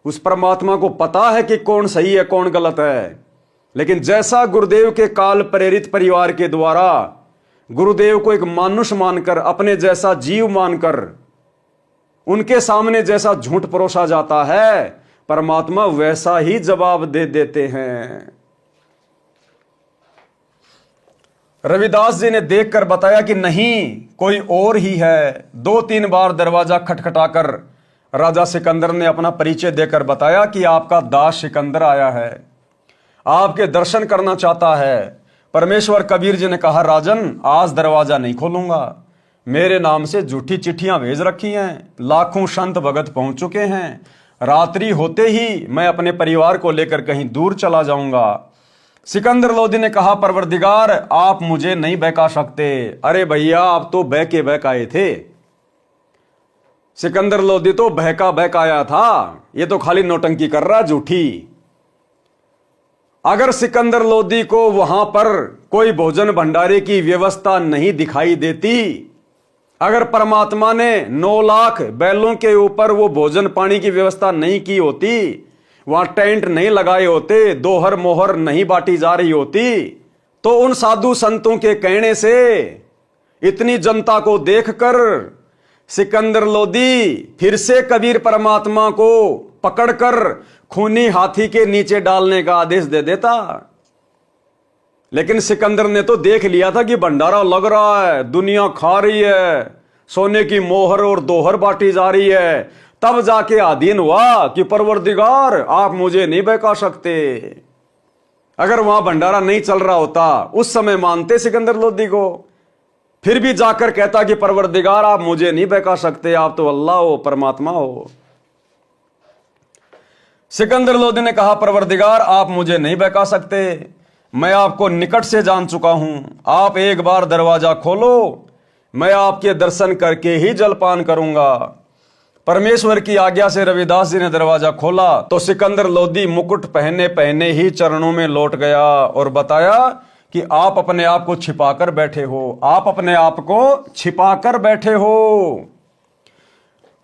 उस परमात्मा को पता है कि कौन सही है कौन गलत है, लेकिन जैसा गुरुदेव के काल प्रेरित परिवार के द्वारा गुरुदेव को एक मानुष मानकर, अपने जैसा जीव मानकर उनके सामने जैसा झूठ परोसा जाता है, परमात्मा वैसा ही जवाब दे देते हैं। रविदास जी ने देखकर बताया कि नहीं, कोई और ही है। 2-3 बार दरवाजा खटखटाकर राजा सिकंदर ने अपना परिचय देकर बताया कि आपका दास सिकंदर आया है, आपके दर्शन करना चाहता है। परमेश्वर कबीर जी ने कहा, राजन आज दरवाजा नहीं खोलूंगा, मेरे नाम से झूठी चिट्ठियां भेज रखी हैं, लाखों संत भगत पहुंच चुके हैं, रात्रि होते ही मैं अपने परिवार को लेकर कहीं दूर चला जाऊंगा। सिकंदर लोदी ने कहा, परवरदिगार आप मुझे नहीं बहका सकते। अरे भैया, आप तो बह के बहकाए थे। सिकंदर लोदी तो बहकाया था, ये तो खाली नौटंकी कर रहा झूठी। अगर सिकंदर लोदी को वहां पर कोई भोजन भंडारे की व्यवस्था नहीं दिखाई देती, अगर परमात्मा ने 9 लाख बैलों के ऊपर वो भोजन पानी की व्यवस्था नहीं की होती, वहां टेंट नहीं लगाए होते, दोहर मोहर नहीं बांटी जा रही होती, तो उन साधु संतों के कहने से इतनी जनता को देखकर सिकंदर लोदी फिर से कबीर परमात्मा को पकड़कर खूनी हाथी के नीचे डालने का आदेश दे देता। लेकिन सिकंदर ने तो देख लिया था कि भंडारा लग रहा है, दुनिया खा रही है, सोने की मोहर और दोहर बांटी जा रही है, तब जाके आधीन हुआ कि परवरदिगार आप मुझे नहीं बहका सकते। अगर वहां भंडारा नहीं चल रहा होता, उस समय मानते सिकंदर लोदी को, फिर भी जाकर कहता कि परवरदिगार आप मुझे नहीं बहका सकते, आप तो अल्लाह हो, परमात्मा हो। सिकंदर लोदी ने कहा, परवरदिगार आप मुझे नहीं बहका सकते, मैं आपको निकट से जान चुका हूं, आप एक बार दरवाजा खोलो, मैं आपके दर्शन करके ही जलपान करूंगा। परमेश्वर की आज्ञा से रविदास जी ने दरवाजा खोला तो सिकंदर लोदी मुकुट पहने पहने ही चरणों में लौट गया और बताया कि आप अपने आप को छिपाकर बैठे हो, आप अपने आप को छिपाकर बैठे हो।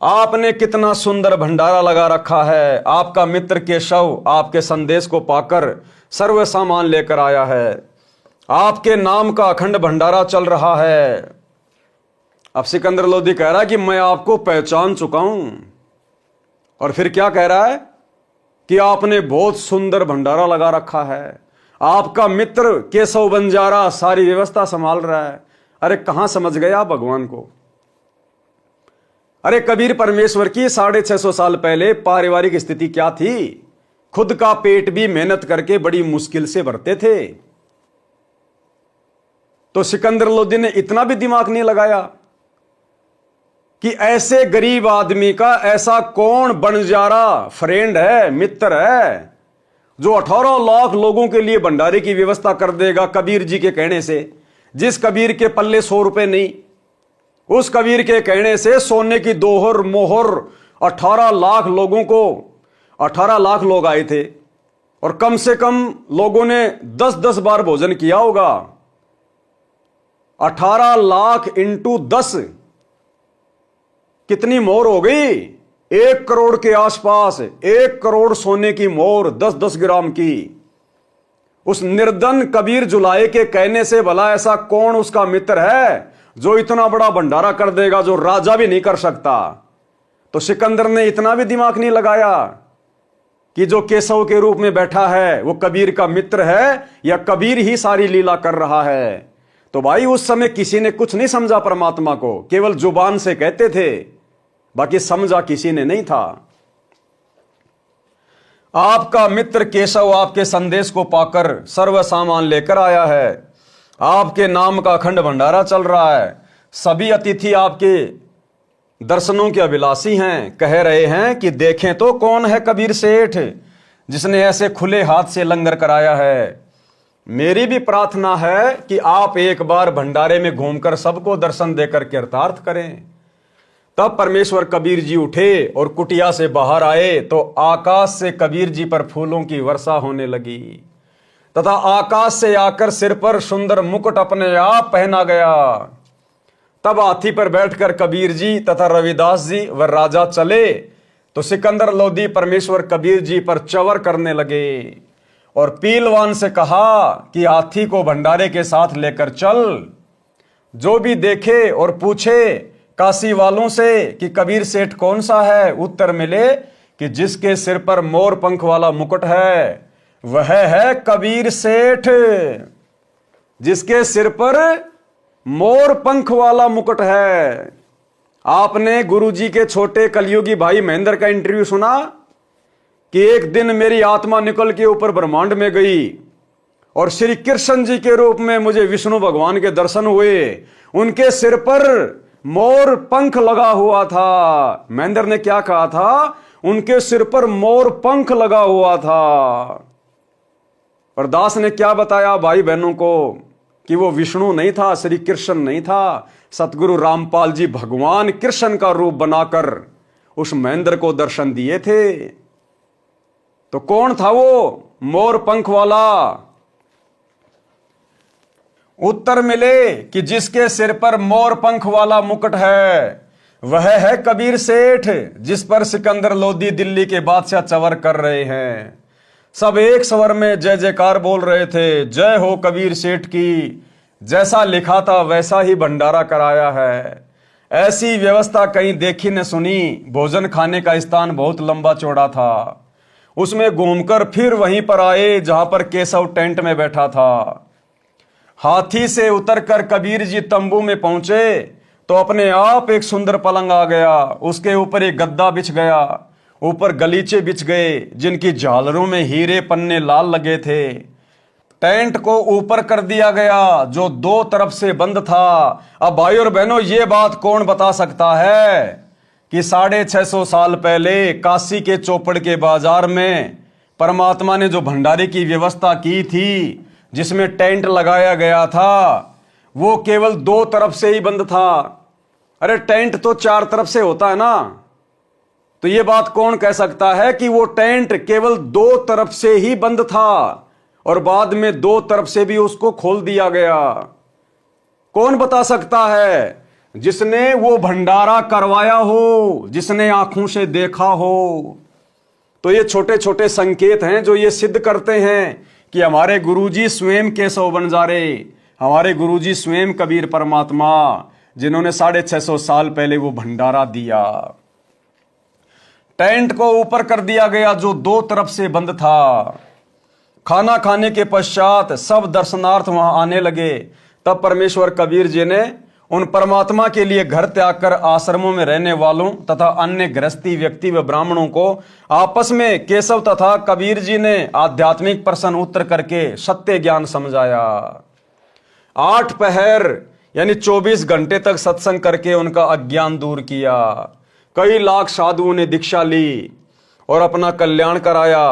आपने कितना सुंदर भंडारा लगा रखा है, आपका मित्र केशव आपके संदेश को पाकर सर्व सामान लेकर आया है, आपके नाम का अखंड भंडारा चल रहा है। अब सिकंदर लोदी कह रहा है कि मैं आपको पहचान चुका हूं, और फिर क्या कह रहा है कि आपने बहुत सुंदर भंडारा लगा रखा है, आपका मित्र केशव बंजारा सारी व्यवस्था संभाल रहा है। अरे कहां समझ गए आप भगवान को? अरे कबीर परमेश्वर की 650 साल पहले पारिवारिक स्थिति क्या थी? खुद का पेट भी मेहनत करके बड़ी मुश्किल से भरते थे। तो सिकंदर लोदी ने इतना भी दिमाग नहीं लगाया कि ऐसे गरीब आदमी का ऐसा कौन बंजारा फ्रेंड है, मित्र है, जो 18 लाख लोगों के लिए भंडारे की व्यवस्था कर देगा कबीर जी के कहने से। जिस कबीर के पल्ले 100 रुपए नहीं, उस कबीर के कहने से सोने की दोहर मोहर 18 लाख लोगों को, 18 लाख लोग आए थे और कम से कम लोगों ने 10-10 बार भोजन किया होगा। 18 लाख इंटू 10 कितनी मोहर हो गई? 1 करोड़ के आसपास। 1 करोड़ सोने की मोहर 10-10 ग्राम की। उस निर्धन कबीर जुलाए के कहने से भला ऐसा कौन उसका मित्र है जो इतना बड़ा भंडारा कर देगा, जो राजा भी नहीं कर सकता। तो सिकंदर ने इतना भी दिमाग नहीं लगाया कि जो केशव के रूप में बैठा है वो कबीर का मित्र है या कबीर ही सारी लीला कर रहा है। तो भाई उस समय किसी ने कुछ नहीं समझा परमात्मा को, केवल जुबान से कहते थे, बाकी समझा किसी ने नहीं था। आपका मित्र केशव आपके संदेश को पाकर सर्व सामान लेकर आया है। आपके नाम का अखंड भंडारा चल रहा है। सभी अतिथि आपके दर्शनों के अभिलाषी हैं। कह रहे हैं कि देखें तो कौन है कबीर सेठ जिसने ऐसे खुले हाथ से लंगर कराया है। मेरी भी प्रार्थना है कि आप एक बार भंडारे में घूमकर सबको दर्शन देकर कृतार्थ करें। तब परमेश्वर कबीर जी उठे और कुटिया से बाहर आए तो आकाश से कबीर जी पर फूलों की वर्षा होने लगी तथा आकाश से आकर सिर पर सुंदर मुकुट अपने आप पहना गया। तब हाथी पर बैठकर कबीर जी तथा रविदास जी व राजा चले तो सिकंदर लोधी परमेश्वर कबीर जी पर चवर करने लगे और पीलवान से कहा कि हाथी को भंडारे के साथ लेकर चल। जो भी देखे और पूछे काशी वालों से कि कबीर सेठ कौन सा है, उत्तर मिले कि जिसके सिर पर मोर पंख वाला मुकुट है वह है कबीर सेठ। जिसके सिर पर मोर पंख वाला मुकुट है। आपने गुरुजी के छोटे कलयुगी भाई महेंद्र का इंटरव्यू सुना कि एक दिन मेरी आत्मा निकल के ऊपर ब्रह्मांड में गई और श्री कृष्ण जी के रूप में मुझे विष्णु भगवान के दर्शन हुए। उनके सिर पर मोर पंख लगा हुआ था। महेंद्र ने क्या कहा था? उनके सिर पर मोर पंख लगा हुआ था। पर दास ने क्या बताया भाई बहनों को कि वो विष्णु नहीं था, श्री कृष्ण नहीं था। सतगुरु रामपाल जी भगवान कृष्ण का रूप बनाकर उस महेंद्र को दर्शन दिए थे। तो कौन था वो मोर पंख वाला? उत्तर मिले कि जिसके सिर पर मोर पंख वाला मुकुट है वह है कबीर सेठ, जिस पर सिकंदर लोधी दिल्ली के बादशाह चवर कर रहे हैं। सब एक स्वर में जय जयकार बोल रहे थे, जय हो कबीर सेठ की। जैसा लिखा था वैसा ही भंडारा कराया है। ऐसी व्यवस्था कहीं देखी न सुनी। भोजन खाने का स्थान बहुत लंबा चौड़ा था। उसमें घूमकर फिर वहीं पर आए जहां पर केशव टेंट में बैठा था। हाथी से उतरकर कबीर जी तंबू में पहुंचे तो अपने आप एक सुंदर पलंग आ गया। उसके ऊपर एक गद्दा बिछ गया, ऊपर गलीचे बिछ गए जिनकी झालरों में हीरे पन्ने लाल लगे थे। टेंट को ऊपर कर दिया गया जो दो तरफ से बंद था। अब भाई और बहनों, ये बात कौन बता सकता है कि 650 साल पहले काशी के चौपड़ के बाजार में परमात्मा ने जो भंडारे की व्यवस्था की थी, जिसमें टेंट लगाया गया था, वो केवल दो तरफ से ही बंद था। अरे टेंट तो चार तरफ से होता है ना। तो ये बात कौन कह सकता है कि वो टेंट केवल दो तरफ से ही बंद था और बाद में दो तरफ से भी उसको खोल दिया गया? कौन बता सकता है? जिसने वो भंडारा करवाया हो, जिसने आंखों से देखा हो। तो ये छोटे छोटे संकेत हैं जो ये सिद्ध करते हैं कि हमारे गुरुजी स्वयं केशव बंजारे, हमारे गुरुजी स्वयं कबीर परमात्मा, जिन्होंने 650 साल पहले वो भंडारा दिया। टेंट को ऊपर कर दिया गया जो दो तरफ से बंद था। खाना खाने के पश्चात सब दर्शनार्थ वहां आने लगे। तब परमेश्वर कबीर जी ने उन परमात्मा के लिए घर त्याग कर आश्रमों में रहने वालों तथा अन्य गृहस्थी व्यक्ति व ब्राह्मणों को आपस में केशव तथा कबीर जी ने आध्यात्मिक प्रश्न उत्तर करके सत्य ज्ञान समझाया। 8 पहर यानी 24 घंटे तक सत्संग करके उनका अज्ञान दूर किया। कई लाख साधुओं ने दीक्षा ली और अपना कल्याण कराया।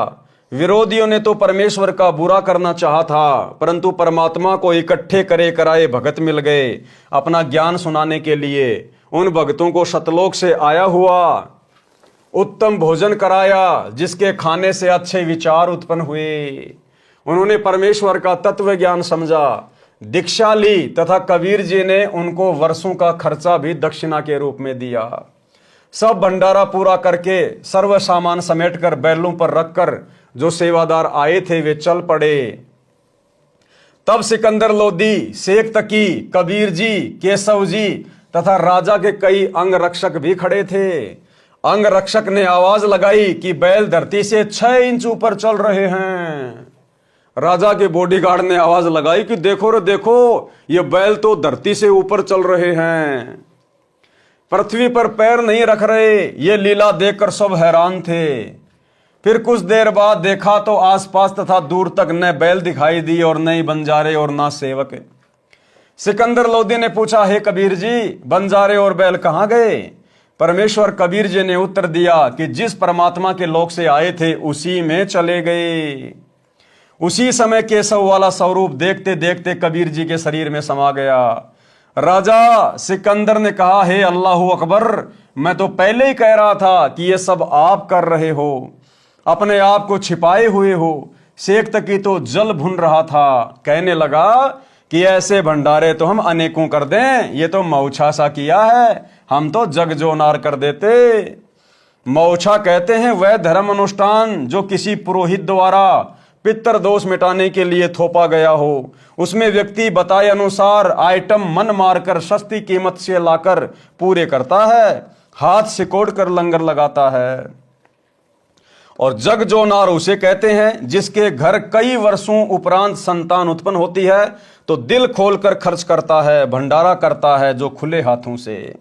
विरोधियों ने तो परमेश्वर का बुरा करना चाहा था, परंतु परमात्मा को इकट्ठे करे कराए भगत मिल गए अपना ज्ञान सुनाने के लिए। उन भक्तों को सतलोक से आया हुआ उत्तम भोजन कराया जिसके खाने से अच्छे विचार उत्पन्न हुए। उन्होंने परमेश्वर का तत्व ज्ञान समझा, दीक्षा ली तथा कबीर जी ने उनको वर्षों का खर्चा भी दक्षिणा के रूप में दिया। सब भंडारा पूरा करके सर्व सामान समेटकर बैलों पर रखकर जो सेवादार आए थे वे चल पड़े। तब सिकंदर लोधी, शेख तकी, कबीर जी, केशव जी तथा राजा के कई अंगरक्षक भी खड़े थे। अंगरक्षक ने आवाज लगाई कि बैल धरती से 6 इंच ऊपर चल रहे हैं। राजा के बॉडीगार्ड ने आवाज लगाई कि देखो रे देखो, ये बैल तो धरती से ऊपर चल रहे हैं, पृथ्वी पर पैर नहीं रख रहे। ये लीला देखकर सब हैरान थे। फिर कुछ देर बाद देखा तो आसपास तथा दूर तक न बैल दिखाई दी और न ही बंजारे और ना सेवक। सिकंदर लोदी ने पूछा, हे कबीर जी, बंजारे और बैल कहाँ गए? परमेश्वर कबीर जी ने उत्तर दिया कि जिस परमात्मा के लोक से आए थे उसी में चले गए। उसी समय केशव वाला स्वरूप देखते देखते कबीर जी के शरीर में समा गया। राजा सिकंदर ने कहा, हे अल्लाहू अकबर, मैं तो पहले ही कह रहा था कि ये सब आप कर रहे हो, अपने आप को छिपाए हुए हो। शेख तकी तो जल भुन रहा था, कहने लगा कि ऐसे भंडारे तो हम अनेकों कर दें, ये तो मौछा सा किया है, हम तो जग जोनार कर देते। मौछा कहते हैं वह धर्म अनुष्ठान जो किसी पुरोहित द्वारा पितर दोष मिटाने के लिए थोपा गया हो। उसमें व्यक्ति बताए अनुसार आइटम मन मारकर सस्ती कीमत से लाकर पूरे करता है, हाथ सिकोड़ कर लंगर लगाता है। और जग जोनार उसे कहते हैं जिसके घर कई वर्षों उपरांत संतान उत्पन्न होती है तो दिल खोलकर खर्च करता है, भंडारा करता है जो खुले हाथों से।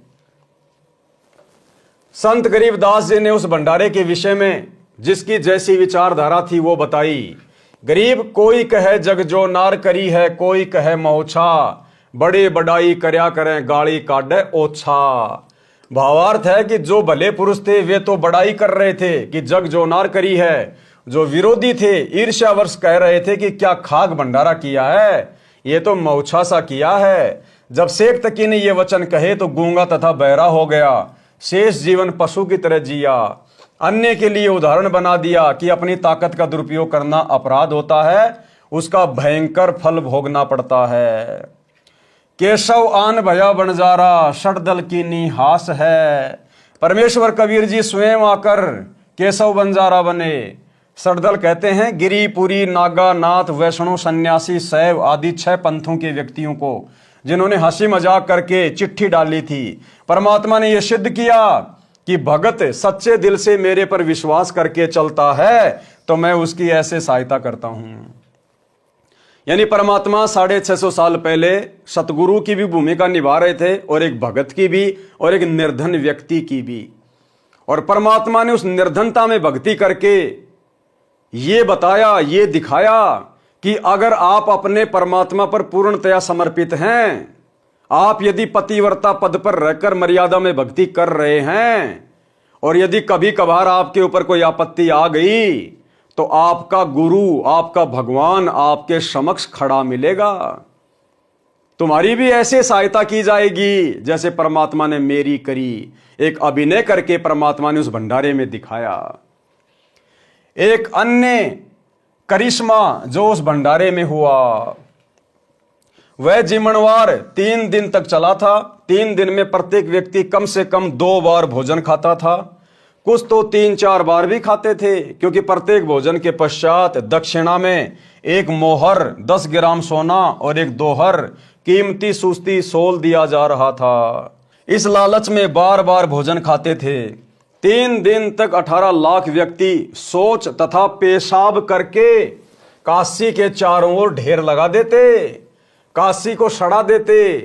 संत गरीबदास जी ने उस भंडारे के विषय में जिसकी जैसी विचारधारा थी वो बताई। गरीब कोई कहे जग जो नार करी है, कोई कहे मौछा, बड़े बड़ाई करया करें गाड़ी काटे ओछा। भावार्थ है कि जो भले पुरुष थे वे तो बड़ाई कर रहे थे कि जग जो नार करी है, जो विरोधी थे ईर्ष्यावश कह रहे थे कि क्या खाक भंडारा किया है, ये तो मौछा सा किया है। जब शेख तकी ने ये वचन कहे तो गूंगा तथा बहरा हो गया, शेष जीवन पशु की तरह जिया। अन्य के लिए उदाहरण बना दिया कि अपनी ताकत का दुरुपयोग करना अपराध होता है, उसका भयंकर फल भोगना पड़ता है। केशव आन भया बंजारा, षटदल की नी हास है। परमेश्वर कबीर जी स्वयं आकर केशव बंजारा बने। षटदल कहते हैं गिरिपुरी, नागा, नाथ, वैष्णव, सन्यासी, शैव आदि 6 पंथों के व्यक्तियों को जिन्होंने हंसी मजाक करके चिट्ठी डाली थी। परमात्मा ने यह सिद्ध किया कि भगत सच्चे दिल से मेरे पर विश्वास करके चलता है तो मैं उसकी ऐसे सहायता करता हूं। यानी परमात्मा 650 साल पहले सतगुरु की भी भूमिका निभा रहे थे और एक भगत की भी और एक निर्धन व्यक्ति की भी। और परमात्मा ने उस निर्धनता में भक्ति करके ये बताया, ये दिखाया कि अगर आप अपने परमात्मा पर पूर्णतया समर्पित हैं, आप यदि पतिव्रता पद पर रहकर मर्यादा में भक्ति कर रहे हैं और यदि कभी कभार आपके ऊपर कोई आपत्ति आ गई तो आपका गुरु, आपका भगवान आपके समक्ष खड़ा मिलेगा। तुम्हारी भी ऐसे सहायता की जाएगी जैसे परमात्मा ने मेरी करी। एक अभिनय करके परमात्मा ने उस भंडारे में दिखाया। एक अन्य करिश्मा जो उस भंडारे में हुआ, वह जिमणवार 3 दिन तक चला था। 3 दिन में प्रत्येक व्यक्ति कम से कम 2 बार भोजन खाता था, कुछ तो 3-4 बार भी खाते थे, क्योंकि प्रत्येक भोजन के पश्चात दक्षिणा में 1 मोहर 10 ग्राम सोना और 1 दोहर कीमती सुस्ती सोल दिया जा रहा था। इस लालच में बार बार भोजन खाते थे। 3 दिन तक 18 लाख व्यक्ति शौच तथा पेशाब करके काशी के चारों ओर ढेर लगा देते, काशी को सड़ा देते।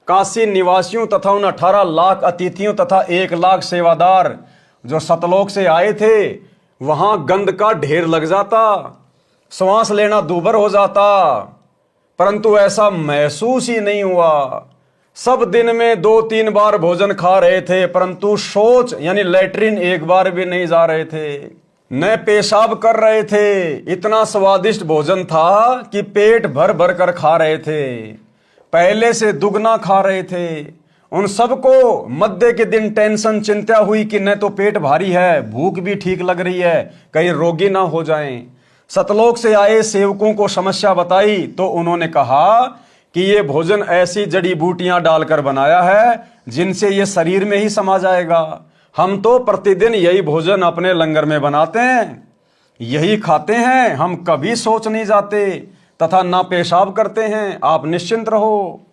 काशी निवासियों तथा उन 18 लाख अतिथियों तथा 1 लाख सेवादार जो सतलोक से आए थे, वहां गंध का ढेर लग जाता, श्वास लेना दूभर हो जाता, परंतु ऐसा महसूस ही नहीं हुआ। सब दिन में 2-3 बार भोजन खा रहे थे, परंतु शौच यानी लैट्रिन 1 बार भी नहीं जा रहे थे, न पेशाब कर रहे थे। इतना स्वादिष्ट भोजन था कि पेट भर भर कर खा रहे थे, पहले से दुगना खा रहे थे। उन सबको मध्य के दिन टेंशन, चिंता हुई कि न तो पेट भारी है, भूख भी ठीक लग रही है, कहीं रोगी ना हो जाएं। सतलोक से आए सेवकों को समस्या बताई तो उन्होंने कहा कि ये भोजन ऐसी जड़ी बूटियां डालकर बनाया है जिनसे ये शरीर में ही समा जाएगा। हम तो प्रतिदिन यही भोजन अपने लंगर में बनाते हैं, यही खाते हैं, हम कभी सोच नहीं जाते तथा ना पेशाब करते हैं, आप निश्चिंत रहो।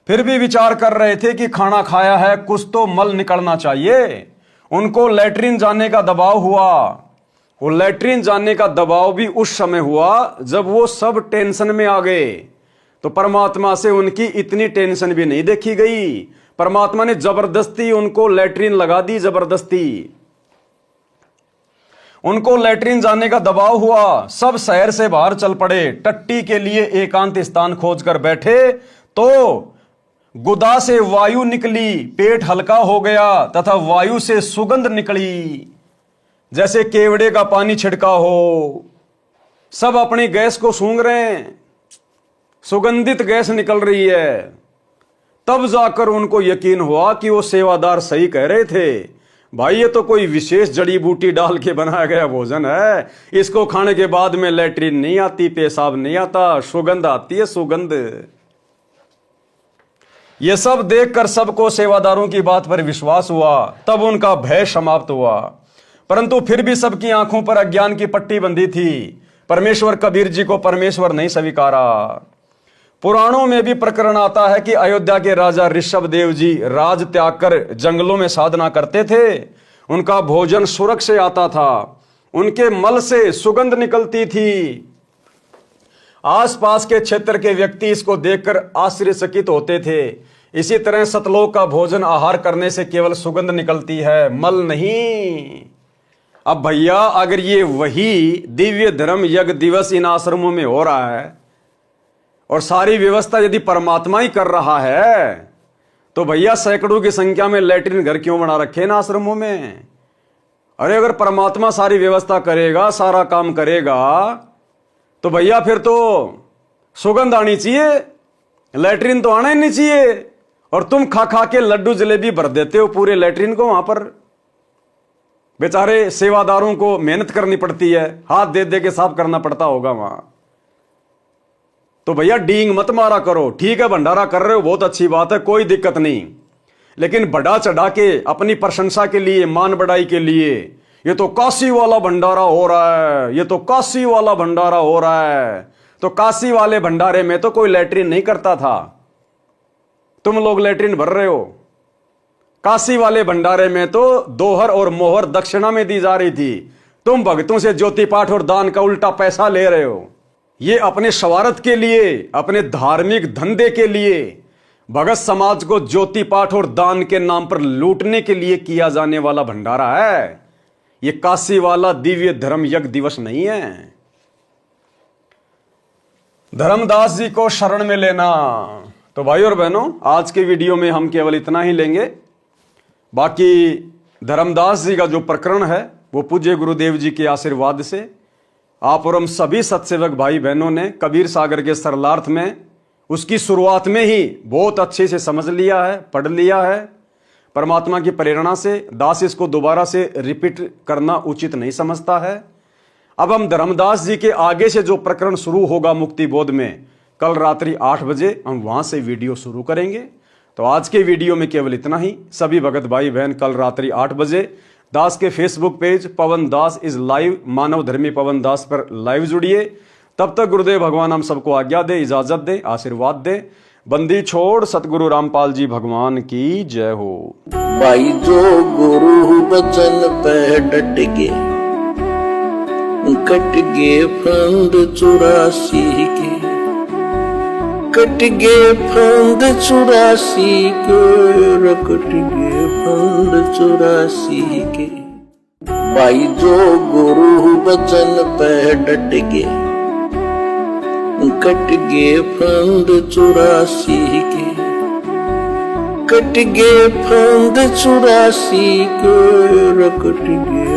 फिर भी विचार कर रहे थे कि खाना खाया है, कुछ तो मल निकलना चाहिए। उनको लैट्रिन जाने का दबाव हुआ। वो लैट्रिन जाने का दबाव भी उस समय हुआ जब वो सब टेंशन में आ गए। तो परमात्मा से उनकी इतनी टेंशन भी नहीं देखी गई। परमात्मा ने जबरदस्ती उनको लैट्रिन लगा दी, जबरदस्ती। उनको लैट्रिन जाने का दबाव हुआ, सब शहर से बाहर चल पड़े, टट्टी के लिए एकांत स्थान खोजकर बैठे तो गुदा से वायु निकली, पेट हल्का हो गया तथा वायु से सुगंध निकली, जैसे केवड़े का पानी छिड़का हो। सब अपनी गैस को सूंघ रहे हैं, सुगंधित गैस निकल रही है। तब जाकर उनको यकीन हुआ कि वो सेवादार सही कह रहे थे, भाई ये तो कोई विशेष जड़ी बूटी डाल के बनाया गया भोजन है, इसको खाने के बाद में लैट्रिन नहीं आती, पेशाब नहीं आता, सुगंध आती है, सुगंध। ये सब देखकर सबको सेवादारों की बात पर विश्वास हुआ, तब उनका भय समाप्त हुआ। परंतु फिर भी सबकी आंखों पर अज्ञान की पट्टी बंधी थी। परमेश्वर कबीर जी को परमेश्वर नहीं स्वीकारा। पुराणों में भी प्रकरण आता है कि अयोध्या के राजा ऋषभ देव जी राज त्याग कर जंगलों में साधना करते थे। उनका भोजन सुरग से आता था, उनके मल से सुगंध निकलती थी। आसपास के क्षेत्र के व्यक्ति इसको देखकर आश्चर्यचकित होते थे। इसी तरह सतलोक का भोजन आहार करने से केवल सुगंध निकलती है, मल नहीं। अब भैया अगर ये वही दिव्य धर्म यज्ञ दिवस इन आश्रमों में हो रहा है और सारी व्यवस्था यदि परमात्मा ही कर रहा है, तो भैया सैकड़ों की संख्या में लैट्रिन घर क्यों बना रखे ना आश्रमों में? अरे अगर परमात्मा सारी व्यवस्था करेगा, सारा काम करेगा, तो भैया फिर तो सुगंध आनी चाहिए, लैट्रिन तो आना ही नहीं चाहिए। और तुम खा खा के लड्डू जलेबी भर देते हो पूरे लैट्रिन को। वहां पर बेचारे सेवादारों को मेहनत करनी पड़ती है, हाथ दे दे के साफ करना पड़ता होगा वहां। तो भैया डींग मत मारा करो। ठीक है, भंडारा कर रहे हो, बहुत अच्छी बात है, कोई दिक्कत नहीं, लेकिन बढ़ा चढ़ा के अपनी प्रशंसा के लिए, मान बढ़ाई के लिए, ये तो काशी वाला भंडारा हो रहा है, ये तो काशी वाला भंडारा हो रहा है। तो काशी वाले भंडारे में तो कोई लैट्रिन नहीं करता था, तुम लोग लैट्रिन भर रहे हो। काशी वाले भंडारे में तो दोहर और मोहर दक्षिणा में दी जा रही थी, तुम भक्तों से ज्योति पाठ और दान का उल्टा पैसा ले रहे हो। ये अपने स्वार्थ के लिए, अपने धार्मिक धंधे के लिए, भगत समाज को ज्योति पाठ और दान के नाम पर लूटने के लिए किया जाने वाला भंडारा है। ये काशी वाला दिव्य धर्म यज्ञ दिवस नहीं है। धर्मदास जी को शरण में लेना। तो भाई और बहनों, आज के वीडियो में हम केवल इतना ही लेंगे। बाकी धर्मदास जी का जो प्रकरण है वो पूज्य गुरुदेव जी के आशीर्वाद से आप और हम सभी सत्सेवक भाई बहनों ने कबीर सागर के सरलार्थ में उसकी शुरुआत में ही बहुत अच्छे से समझ लिया है, पढ़ लिया है। परमात्मा की प्रेरणा से दास इसको दोबारा से रिपीट करना उचित नहीं समझता है। अब हम धर्मदास जी के आगे से जो प्रकरण शुरू होगा मुक्ति बोध में, कल रात्रि 8 बजे हम वहां से वीडियो शुरू करेंगे। तो आज के वीडियो में केवल इतना ही। सभी भगत भाई बहन कल रात्रि 8 बजे दास के Facebook page Pawan Das is live, मानव धर्मी पवन दास पर लाइव जुड़िए। तब तक गुरुदेव भगवान हम सबको आज्ञा दे, इजाजत दे, आशीर्वाद दे। बंदी छोड़ सतगुरु रामपाल जी भगवान की जय हो। भाई जो गुरु बचन पे डट के कट गे फंद 84 के, कट गे फंद 84 के, कट गे फंद 84 के। भाई जो गुरु बचन पे डट के कट गे फंद 84 के, कट गे फंद 84 के, कट गे